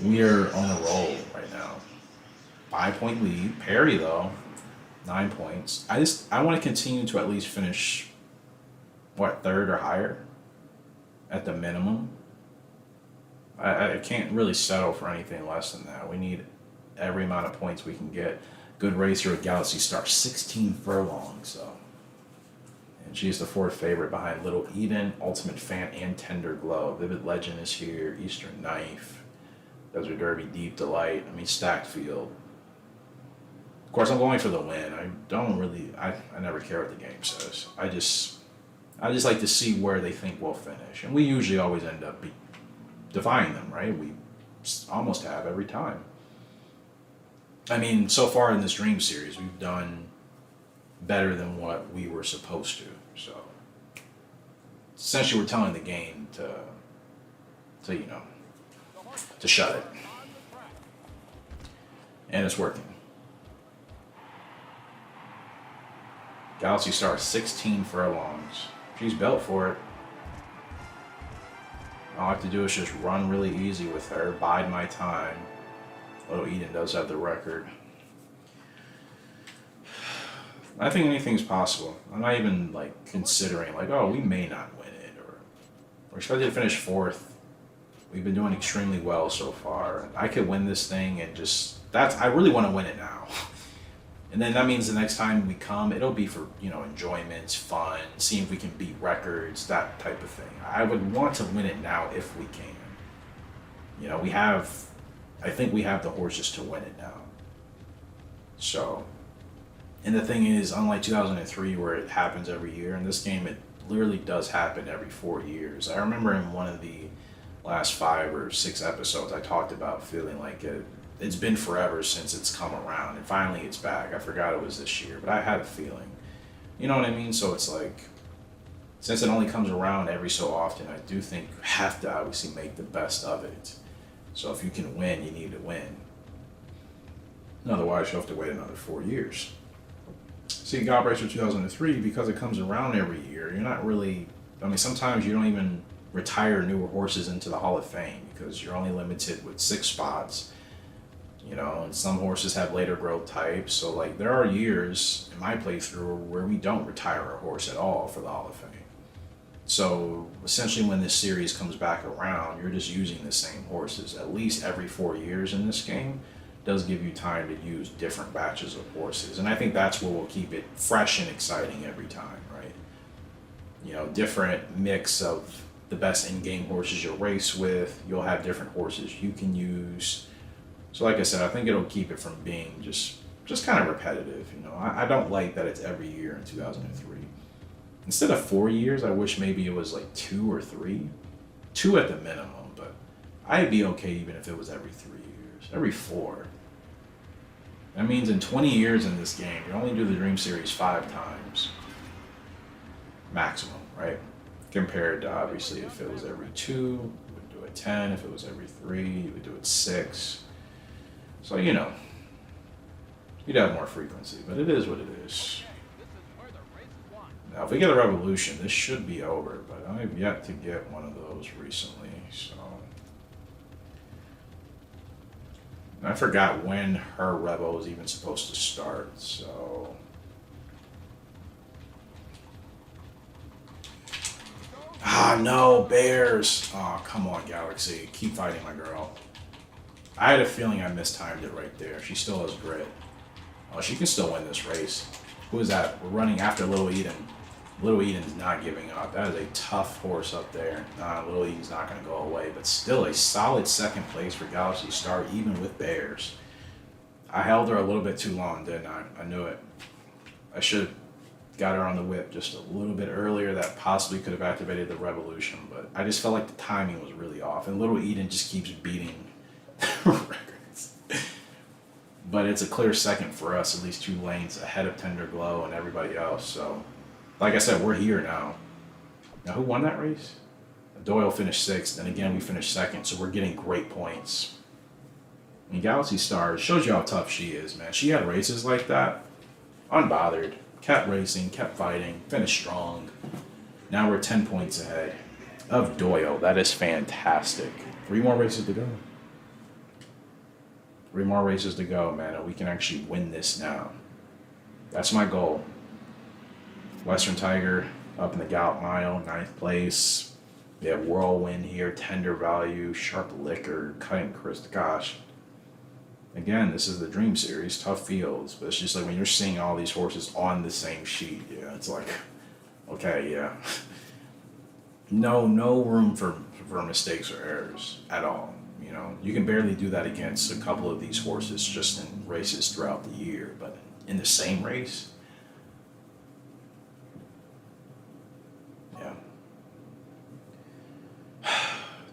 Speaker 1: We are on a roll right now. 5-point lead. Parity, though, 9 points. I want to continue to at least finish, what, 3rd or higher? At the minimum. I can't really settle for anything less than that. We need every amount of points we can get. Good racer at Galaxy Star, 16 furlongs, so. And she's the 4th favorite behind Little Eden, Ultimate Fan, and Tender Glow. Vivid Legend is here, Eastern Knife, Desert Derby, Deep Delight, Stacked Field. Of course, I'm going for the win. I never care what the game says. I just like to see where they think we'll finish. And we usually always end up defying them, right? We almost have every time. I mean, so far in this Dream Series, we've done better than what we were supposed to. So, essentially, we're telling the game to shut it. And it's working. Galaxy Star, 16 furlongs. She's built for it. All I have to do is just run really easy with her, bide my time. Little Eden does have the record. I think anything's possible. I'm not even considering we may not win it, or we're expected to finish 4th. We've been doing extremely well so far. I could win this thing and I really want to win it now. And then that means the next time we come, it'll be for, enjoyment, fun, seeing if we can beat records, that type of thing. I would want to win it now if we can. I think we have the horses to win it now. So, and the thing is, unlike 2003 where it happens every year, in this game it literally does happen every 4 years. I remember in one of the last 5 or 6 episodes I talked about feeling like it's been forever since it's come around, and finally it's back. I forgot it was this year, but I had a feeling. You know what I mean? So it's since it only comes around every so often, I do think you have to obviously make the best of it. So if you can win, you need to win. Otherwise, you'll have to wait another 4 years. See, Gallop Racer 2003, because it comes around every year, you're not really... sometimes you don't even retire newer horses into the Hall of Fame because you're only limited with 6 spots. And some horses have later growth types. So, there are years in my playthrough where we don't retire a horse at all for the Hall of Fame. So, essentially, when this series comes back around, you're just using the same horses. At least every 4 years in this game does give you time to use different batches of horses. And I think that's what will keep it fresh and exciting every time, right? Different mix of the best in-game horses you'll race with. You'll have different horses you can use. So like I said, I think it'll keep it from being just kind of repetitive. I don't like that it's every year in 2003. Instead of 4 years, I wish maybe it was 2 or 3. 2 at the minimum, but I'd be okay even if it was every 3 years. Every 4. That means in 20 years in this game, you only do the Dream Series 5 times. Maximum, right? Compared to, obviously, if it was every 2, you would do it 10. If it was every 3, you would do it 6. So, you'd have more frequency, but it is what it is. Now, if we get a revolution, this should be over, but I've yet to get one of those recently, so I forgot when her Rebel was even supposed to start, so. Ah, no, Bears. Oh, come on, Galaxy. Keep fighting, my girl. I had a feeling I mistimed it right there. She still has grit. Oh, she can still win this race. Who is that? We're running after Little Eden. Little Eden's not giving up. That is a tough horse up there. Nah, Little Eden's not going to go away, but still a solid second place for Galaxy Star, even with Bears. I held her a little bit too long, didn't I? I knew it. I should have got her on the whip just a little bit earlier. That possibly could have activated the revolution, but I just felt like the timing was really off, and Little Eden just keeps beating records. But it's a clear second for us, at least 2 lanes ahead of Tender Glow and everybody else. So, like I said, we're here now. Now, who won that race? Doyle finished 6th, and again, we finished 2nd, so we're getting great points. I mean, Galaxy Stars shows you how tough she is, man. She had races like that, unbothered, kept racing, kept fighting, finished strong. Now we're 10 points ahead of Doyle. That is fantastic. 3 more races to go. 3 more races to go, man, and we can actually win this now. That's my goal. Western Tiger up in the Gallop Mile, 9th place. We have Whirlwind here, Tender Value, Sharp Liquor, Cutting Crystal. Gosh. Again, this is the Dream Series, tough fields, but it's just like when you're seeing all these horses on the same sheet, yeah, it's like, okay, yeah. No room for mistakes or errors at all. You know, you can barely do that against a couple of these horses just in races throughout the year, but in the same race, yeah.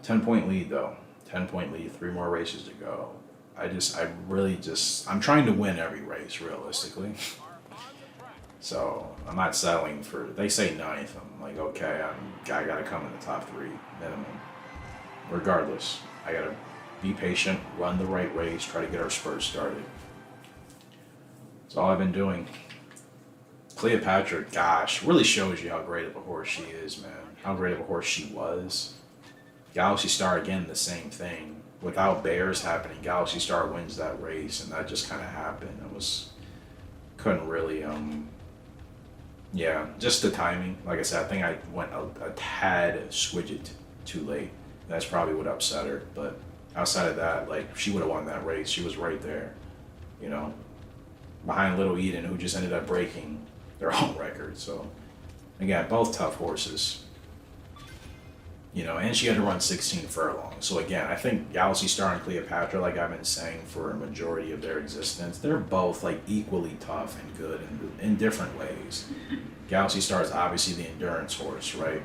Speaker 1: 10-point lead though. 10-point lead, 3 more races to go. I'm trying to win every race realistically. So I'm not settling for, they say 9th. I'm like, okay, I gotta come in the top 3 minimum. Regardless, I gotta be patient, run the right race, try to get our spurs started. That's all I've been doing. Cleopatra, gosh, really shows you how great of a horse she is, man. How great of a horse she was. Galaxy Star, again, the same thing. Without Bears happening, Galaxy Star wins that race, and that just kind of happened. Couldn't really, yeah, just the timing. Like I said, I think I went a tad swidget too late. That's probably what upset her, but outside of that, like, she would have won that race. She was right there, you know, behind Little Eden, who just ended up breaking their own record. So, again, both tough horses. You know, and she had to run 16 furlongs. So again, I think Galaxy Star and Cleopatra, like I've been saying for a majority of their existence, they're both like equally tough and good in different ways. Galaxy Star is obviously the endurance horse, right?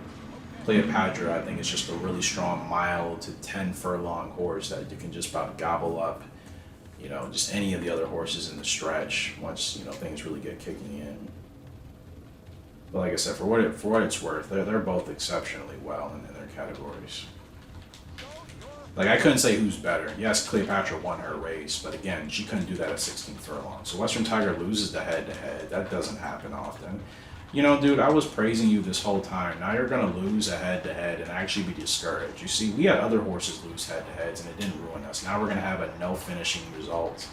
Speaker 1: Cleopatra, I think, is just a really strong mile to 10 furlong horse that you can just about gobble up, you know, just any of the other horses in the stretch once, you know, things really get kicking in. But like I said, for what it's worth, they're both exceptionally well in their categories. Like, I couldn't say who's better. Yes, Cleopatra won her race, but again, she couldn't do that at 16 furlongs. So Western Tiger loses the head-to-head. That doesn't happen often. You know, dude, I was praising you this whole time. Now you're going to lose a head-to-head and actually be discouraged. You see, we had other horses lose head-to-heads, and it didn't ruin us. Now we're going to have a no-finishing result.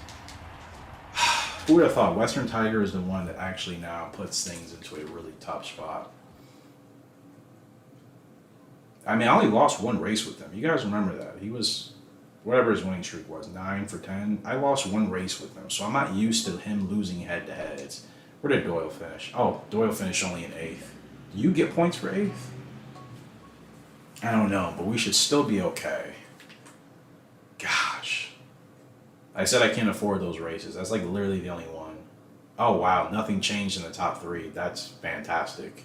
Speaker 1: Who would have thought Western Tiger is the one that actually now puts things into a really tough spot? I mean, I only lost 1 race with him. You guys remember that. He was, whatever his winning streak was, 9 for 10. I lost 1 race with him, so I'm not used to him losing head-to-heads. Where did Doyle finish? Oh, Doyle finished only in 8th. Do you get points for 8th? I don't know, but we should still be okay. Gosh. I said I can't afford those races. That's like literally the only one. Oh, wow. Nothing changed in the top 3. That's fantastic.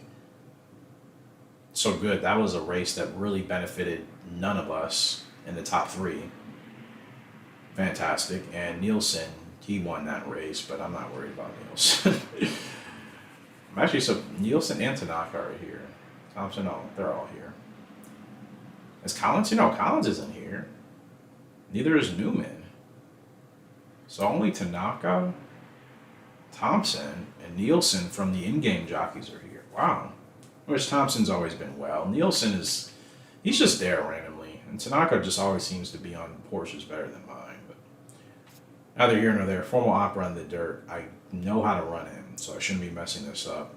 Speaker 1: So good. That was a race that really benefited none of us in the top 3. Fantastic. And Nielsen, he won that race, but I'm not worried about Nielsen. I'm actually, so Nielsen and Tanaka are here. Thompson, no, they're all here. Is Collins? You know, Collins isn't here. Neither is Newman. So only Tanaka, Thompson, and Nielsen from the in-game jockeys are here. Wow. Which Thompson's always been well. Nielsen he's just there randomly. And Tanaka just always seems to be on horses better than mine. But Neither here nor there. Formal opera on the dirt. I know how to run him, so I shouldn't be messing this up.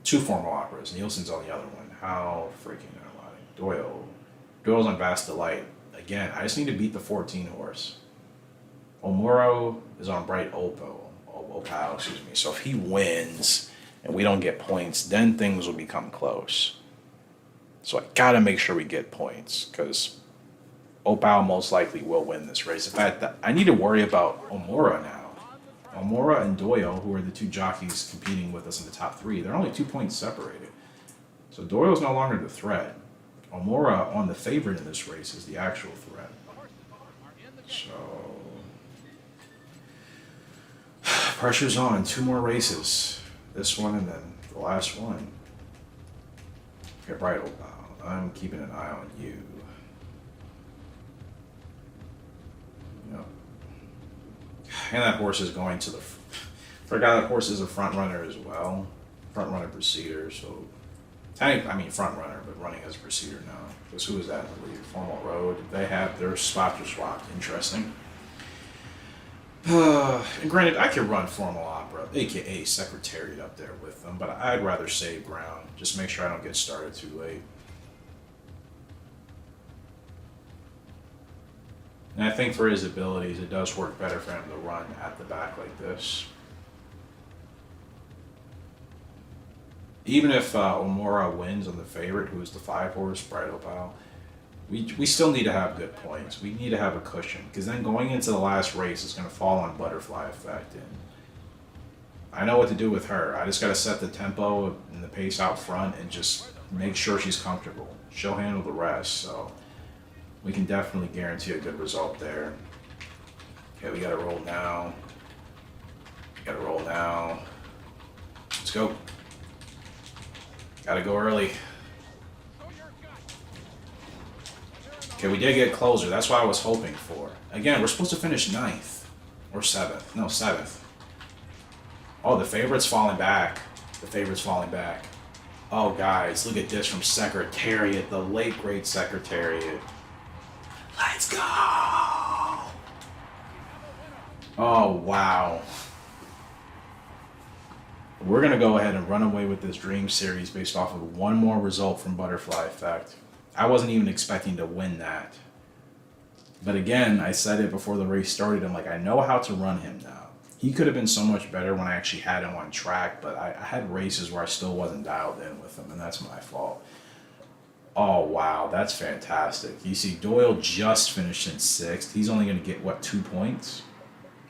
Speaker 1: Two formal operas. Nielsen's on the other one. How freaking ironic. Doyle. Doyle's on Vast Delight. Again, I just need to beat the 14 horse. Omoro is on Bright Opal, excuse me. So if he wins and we don't get points, then things will become close. So I gotta make sure we get points because Opal most likely will win this race. In fact, I need to worry about Omora now. Omora and Doyle, who are the two jockeys competing with us in the top three, they're only 2 points separated. So Doyle's no longer the threat. Omora, on the favorite in this race, is the actual threat. So pressure's on. 2 more races. This one and then the last one. Get right, Opal. I'm keeping an eye on you. Yep. And that horse is going to the. Forgot that horse is a front runner as well. Front runner procedure. So, technically, I mean front runner, but running as a procedure now. Because who is that in the lead? Formal Road. They have their spots are swapped. Interesting. And granted, I could run Formal Opera, aka Secretariat, up there with them, but I'd rather save ground. Just make sure I don't get started too late. And I think for his abilities, it does work better for him to run at the back like this. Even if Omora wins on the favorite, who is the 5 horse, Bright Opal, we still need to have good points. We need to have a cushion, because then going into the last race is going to fall on Butterfly Effect. And I know what to do with her. I just got to set the tempo and the pace out front and just make sure she's comfortable. She'll handle the rest, so we can definitely guarantee a good result there. Okay, we got to roll now. Got to roll now. Let's go. Got to go early. Okay, we did get closer. That's what I was hoping for. Again, we're supposed to finish 9th. Or 7th. No, 7th. Oh, the favorite's falling back. The favorite's falling back. Oh, guys, look at this from Secretariat. The late, great Secretariat. Let's go! Oh, wow. We're going to go ahead and run away with this Dream Series based off of one more result from Butterfly Effect. I wasn't even expecting to win that. But again, I said it before the race started. I'm like, I know how to run him now. He could have been so much better when I actually had him on track, but I had races where I still wasn't dialed in with him, and that's my fault. Oh, wow, that's fantastic. You see, Doyle just finished in 6th. He's only going to get, what, 2 points?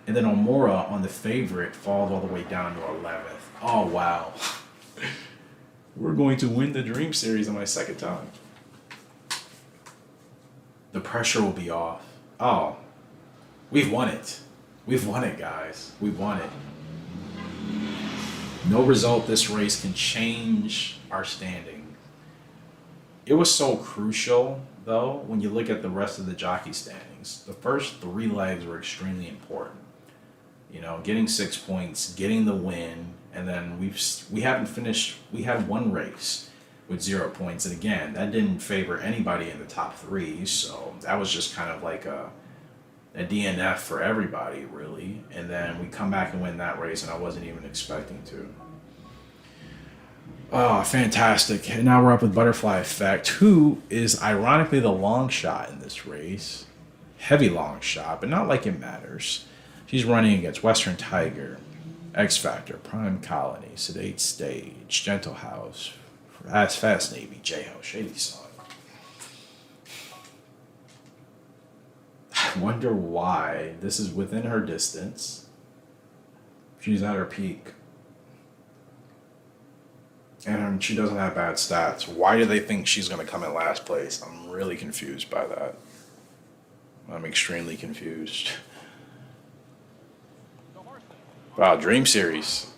Speaker 1: And then Omora on the favorite falls all the way down to 11th. Oh, wow. We're going to win the Dream Series on my second time. The pressure will be off. Oh, we've won it. We've won it, guys. We've won it. No result this race can change our standing. It was so crucial, though, when you look at the rest of the jockey standings. The first 3 legs were extremely important. You know, getting 6 points, getting the win, and then we haven't finished. We had 1 race with 0 points, and again, that didn't favor anybody in the top 3, so that was just kind of like a DNF for everybody, really. And then we come back and win that race, and I wasn't even expecting to. Oh, fantastic. And now we're up with Butterfly Effect, who is ironically the long shot in this race. Heavy long shot, but not like it matters. She's running against Western Tiger, X Factor, Prime Colony, Sedate Stage, Gentle House, Fast Navy, J-Ho, Shady Sun. I wonder why this is within her distance. She's at her peak. And she doesn't have bad stats. Why do they think she's going to come in last place? I'm really confused by that. I'm extremely confused. Wow, Dream Series.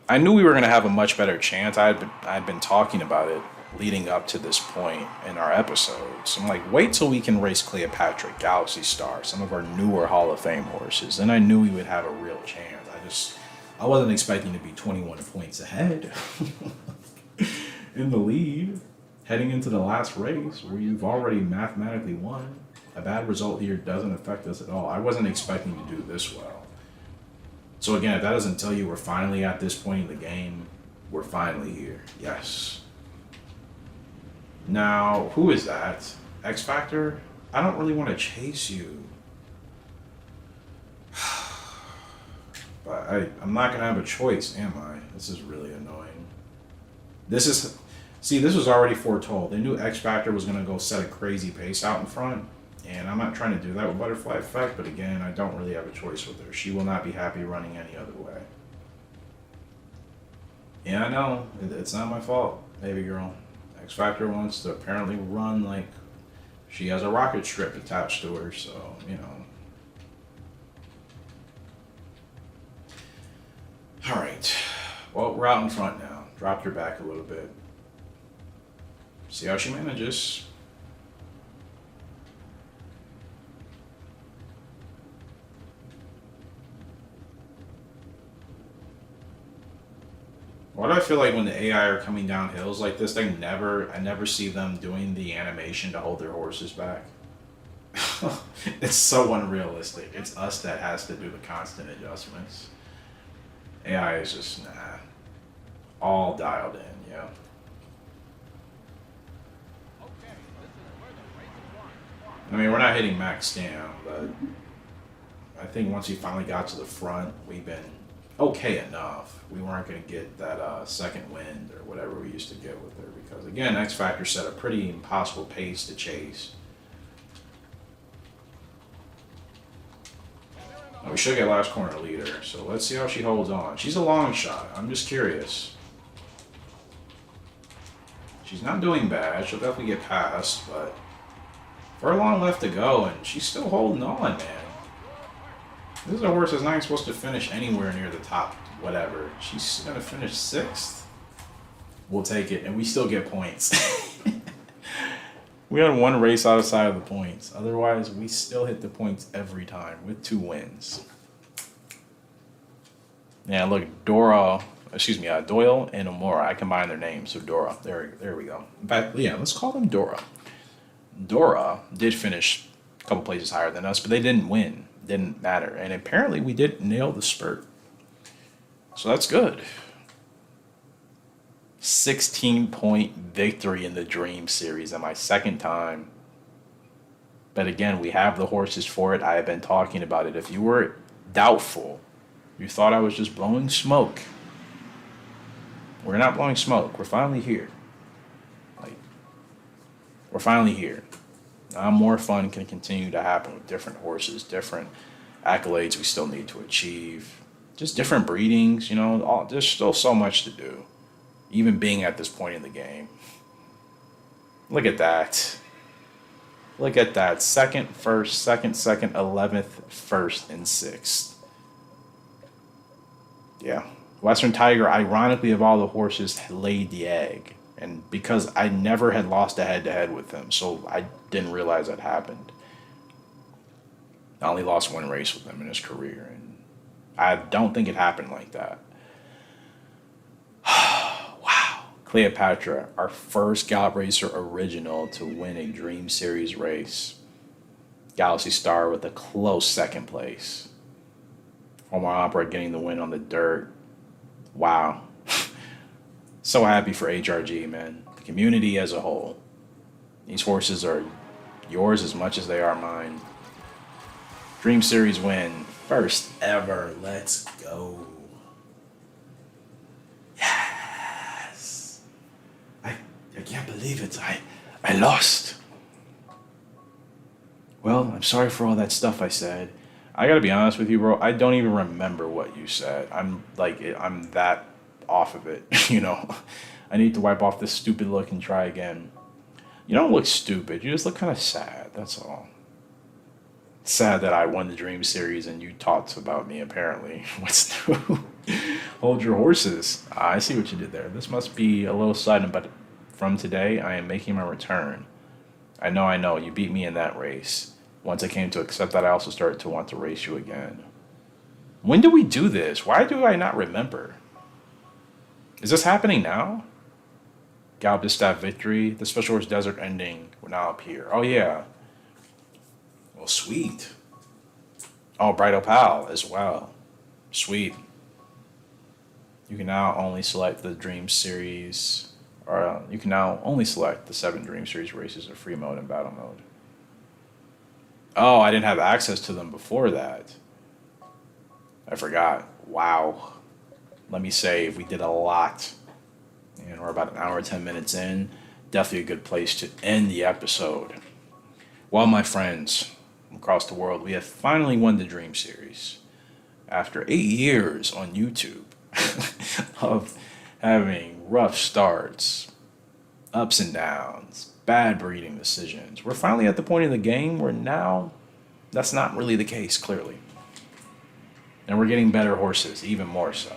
Speaker 1: I knew we were going to have a much better chance. I'd been talking about it leading up to this point in our episodes. I'm like, wait till we can race Cleopatra, Galaxy Star, some of our newer Hall of Fame horses. Then I knew we would have a real chance. I wasn't expecting to be 21 points ahead in the lead heading into the last race where you've already mathematically won. A bad result here doesn't affect us at all. I wasn't expecting to do this well. So again, if that doesn't tell you we're finally at this point in the game, we're finally here. Yes. Now, who is that? X Factor? I don't really want to chase you. But I'm not going to have a choice, am I? This is really annoying. This was already foretold. They knew X Factor was going to go set a crazy pace out in front. And I'm not trying to do that with Butterfly Effect, but again, I don't really have a choice with her. She will not be happy running any other way. Yeah, I know. It's not my fault, baby girl. X Factor wants to apparently run like she has a rocket strip attached to her, so, you know. Alright. Well, we're out in front now. Dropped her back a little bit. See how she manages. Why do I feel like when the AI are coming down hills like this, I never see them doing the animation to hold their horses back. It's so unrealistic. It's us that has to do the constant adjustments. AI is just, nah. All dialed in, yeah. I mean, we're not hitting max down, but I think once we finally got to the front, we've been okay enough. We weren't going to get that second wind or whatever we used to get with her because, again, X Factor set a pretty impossible pace to chase. Now, we should get last corner leader, so let's see how she holds on. She's a long shot. I'm just curious. She's not doing bad. She'll definitely get past, but furlong left to go, and she's still holding on, man. This is a horse that's not even supposed to finish anywhere near the top, whatever. She's going to finish 6th. We'll take it, and we still get points. We had one race outside of the points. Otherwise, we still hit the points every time with 2 wins. Yeah, look, Doyle and Amora. I combined their names, so Dora. There we go. In fact, yeah, let's call them Dora. Dora did finish a couple places higher than us, but they didn't win. Didn't matter. And apparently we did nail the spurt. So that's good. 16-point victory in the Dream Series and my second time. But again, we have the horses for it. I have been talking about it. If you were doubtful, you thought I was just blowing smoke. We're not blowing smoke. We're finally here. We're finally here. Now more fun can continue to happen with different horses, different accolades we still need to achieve, just different breedings, you know, there's still so much to do, even being at this point in the game. Look at that. Look at that. Second, 11th, 1st, and 6th. Yeah. Western Tiger, ironically, of all the horses, laid the egg. And because I never had lost a head-to-head with him, so I didn't realize that happened. I only lost 1 race with him in his career, and I don't think it happened like that. Wow. Cleopatra, our first Gallop Racer original to win a Dream Series race. Galaxy Star with a close 2nd place. Omar Opera getting the win on the dirt. Wow. So happy for HRG, man. The community as a whole. These horses are yours as much as they are mine. Dream Series win. First ever. Let's go. Yes. I can't believe it. I lost. Well, I'm sorry for all that stuff I said. I gotta be honest with you, bro. I don't even remember what you said. I'm that off of it, you know. I need to wipe off this stupid look and try again. You don't look stupid. You just look kind of sad. That's all. Sad that I won the Dream Series and you talked about me, apparently. What's new? Hold your horses. I see what you did there. This must be a little sudden, but from today, I am making my return. I know. You beat me in that race. Once I came to accept that, I also started to want to race you again. When did we do this? Why do I not remember? Is this happening now? Gallop Distaff victory. The Special Horse Desert ending. We're now up here. Oh, yeah. Oh, sweet. Oh, Bright Opal as well. Sweet. You can now only select the Dream Series, or you can now only select the 7 Dream Series races in free mode and battle mode. Oh, I didn't have access to them before that. I forgot. Wow. Let me save. We did a lot. And we're about an hour, 10 minutes in. Definitely a good place to end the episode. Well, my friends across the world, we have finally won the Dream Series. After 8 years on YouTube of having rough starts, ups and downs, bad breeding decisions, we're finally at the point in the game where now that's not really the case, clearly. And we're getting better horses, even more so.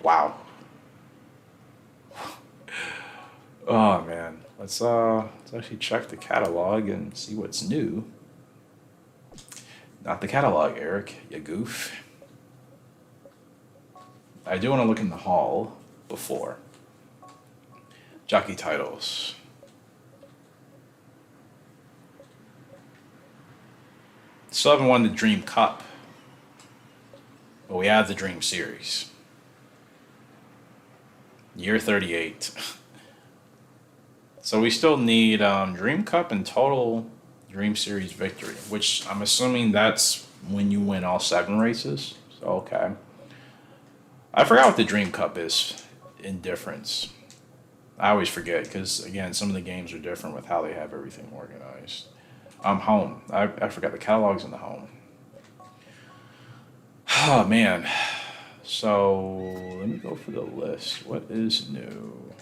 Speaker 1: Wow. Oh man, let's actually check the catalog and see what's new. Not the catalog, Eric, you goof. I do want to look in the hall before. Jockey titles. Still haven't won the Dream Cup, but we have the Dream Series. Year 38. So we still need Dream Cup and total Dream Series victory, which I'm assuming that's when you win all 7 races. So, okay. I forgot what the Dream Cup is in difference. I always forget because, again, some of the games are different with how they have everything organized. Home. I forgot the catalog's in the home. Oh, man. So, let me go for the list. What is new?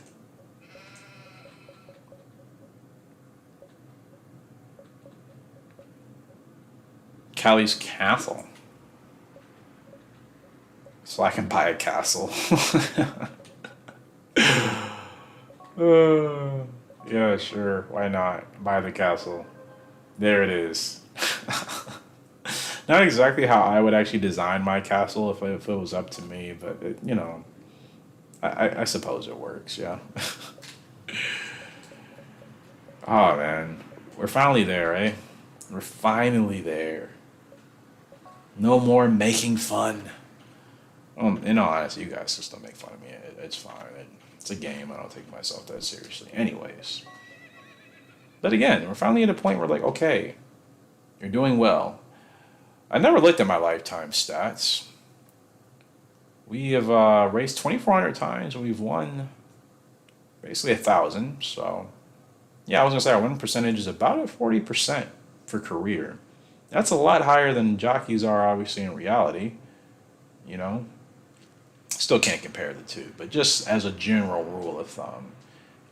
Speaker 1: Callie's Castle. So I can buy a castle. Yeah, sure. Why not? Buy the castle. There it is. Not exactly how I would actually design my castle if it was up to me, but it, I suppose it works, yeah. Oh man, we're finally there, eh? We're finally there. No more making fun. In all honesty, you guys just don't make fun of me. It's fine. It's a game. I don't take myself that seriously. Anyways. But again, we're finally at a point where like, okay, you're doing well. I never looked at my lifetime stats. We have raced 2,400 times. We've won basically 1,000. So, yeah, I was going to say our win percentage is about at 40% for career. That's a lot higher than jockeys are obviously in reality. You know? Still can't compare the two. But just as a general rule of thumb,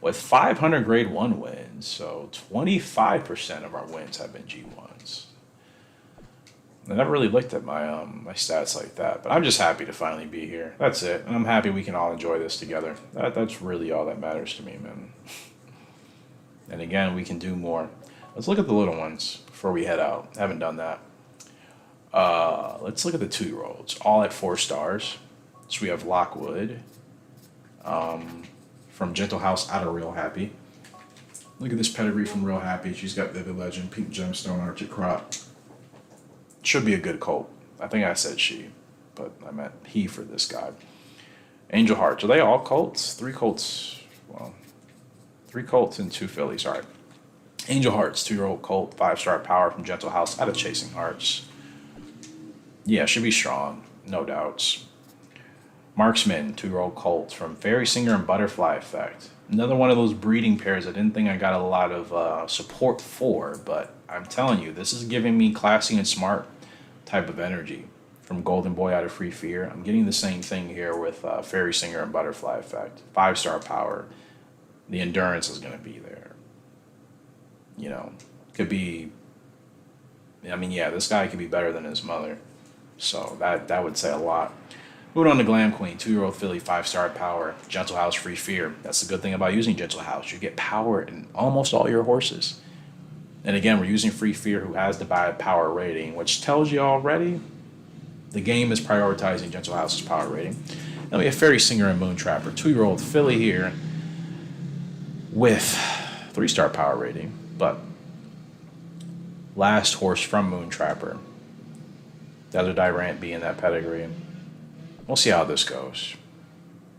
Speaker 1: with 500 grade 1 wins, so 25% of our wins have been G1s. I never really looked at my my stats like that, but I'm just happy to finally be here. That's it. And I'm happy we can all enjoy this together. That's really all that matters to me, man. And again, we can do more. Let's look at the little ones before we head out. Haven't done that. Let's look at the 2-year-olds, all at 4 stars. So we have Lockwood from Gentle House out of Real Happy. Look at this pedigree from Real Happy. She's got Vivid Legend, Pink Gemstone, Arctic Crop. Should be a good colt. I think I said she, but I meant he for this guy. Angel Hearts. Are they all colts? 3 colts. Well, 3 colts and 2 fillies. All right. Angel Hearts, 2-year-old colt, 5-star power from Gentle House out of Chasing Hearts. Yeah, should be strong. No doubts. Marksman, 2-year-old colt from Fairy Singer and Butterfly Effect. Another one of those breeding pairs I didn't think I got a lot of support for, but I'm telling you, this is giving me classy and smart type of energy from Golden Boy out of Free Fear. I'm getting the same thing here with Fairy Singer and Butterfly Effect. 5-star power. The endurance is going to be there. You know, could be, I mean, yeah, this guy could be better than his mother. So that would say a lot. Moving on to Glam Queen, 2-year-old filly, 5-star power, Gentle House, Free Fear. That's the good thing about using Gentle House. You get power in almost all your horses. And again, we're using Free Fear, who has the bad power rating, which tells you already the game is prioritizing Gentle House's power rating. Then we have Fairy Singer and Moon Trapper, 2-year-old filly here with 3-star power rating, but last horse from Moon Trapper. The other Dyrant being that pedigree. We'll see how this goes.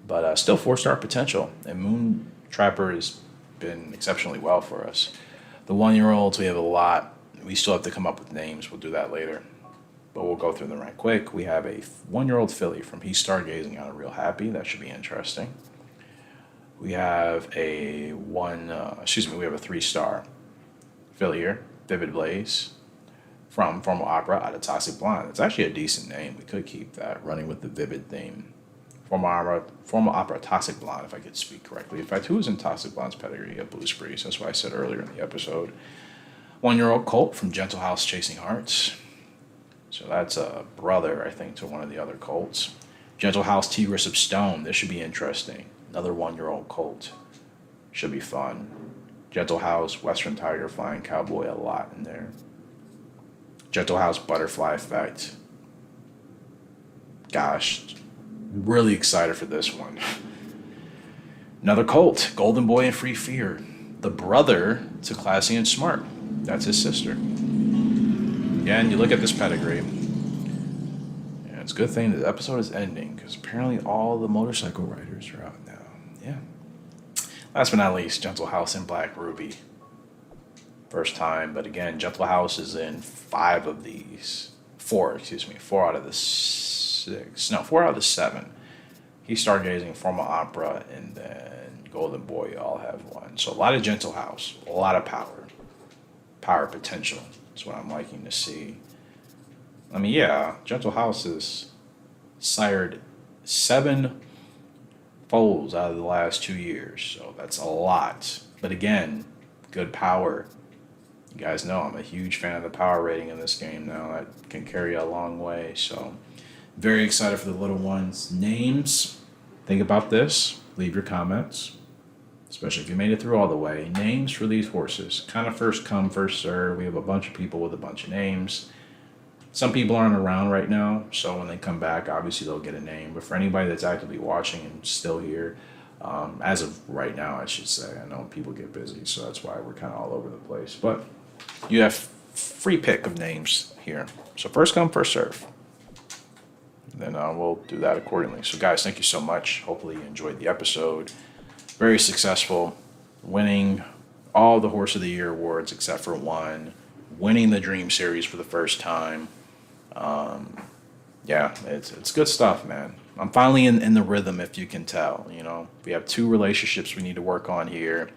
Speaker 1: But still 4-star potential. And Moon Trapper has been exceptionally well for us. The 1-year-olds, we have a lot. We still have to come up with names. We'll do that later. But we'll go through them right quick. We have a 1-year-old filly from He's Stargazing on a Real Happy. That should be interesting. We have we have a 3-star filly here, Vivid Blaze, from Formal Opera out of Toxic Blonde. It's actually a decent name. We could keep that, running with the Vivid theme. Formal Opera Toxic Blonde, if I could speak correctly. In fact, who was in Toxic Blonde's pedigree at Blue Sprees? That's what I said earlier in the episode. 1-year-old colt from Gentle House Chasing Hearts. So that's a brother, I think, to one of the other colts. Gentle House Tigress of Stone. This should be interesting. Another 1-year-old colt. Should be fun. Gentle House Western Tiger Flying Cowboy, a lot in there. Gentle House Butterfly Effect. Gosh, really excited for this one. Another colt, Golden Boy and Free Fear. The brother to Classy and Smart. That's his sister. Again, you look at this pedigree. Yeah, it's a good thing the episode is ending because apparently all the motorcycle riders are out now. Yeah. Last but not least, Gentle House and Black Ruby. First time, but again, Gentle House is in 5 of these. 4 out of the 6. No, 4 out of the 7. He's Stargazing, Formal Opera, and then Golden Boy all have 1. So a lot of Gentle House, a lot of power. Power potential. That's what I'm liking to see. I mean, yeah, Gentle House has sired 7 foals out of the last 2 years, so that's a lot. But again, good power. You guys know I'm a huge fan of the power rating in this game now. That can carry a long way, so very excited for the little ones. Names, think about this. Leave your comments, especially if you made it through all the way. Names for these horses, kind of first come, first serve. We have a bunch of people with a bunch of names. Some people aren't around right now, so when they come back, obviously they'll get a name. But for anybody that's actively watching and still here, as of right now, I should say, I know people get busy, so that's why we're kind of all over the place. But you have free pick of names here. So first come, first serve. Then we'll do that accordingly. So guys, thank you so much. Hopefully you enjoyed the episode. Very successful, winning all the Horse of the Year awards except for one, winning the Dream Series for the first time. Yeah, it's good stuff, man. I'm finally in the rhythm, if you can tell. You know, we have 2 relationships we need to work on here,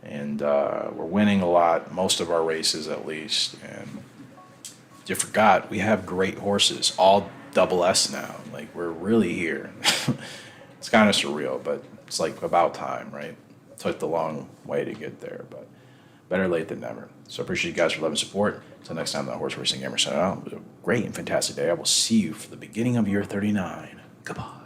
Speaker 1: and we're winning a lot, most of our races at least. And you forgot, we have great horses, all double S now. Like, we're really here. It's kind of surreal, but it's like about time, right? Took the long way to get there, but better late than never. So I appreciate you guys for love and support. Until next time, the Horse Racing Gamer signing out. It was a great and fantastic day. I will see you for the beginning of year 39. Goodbye.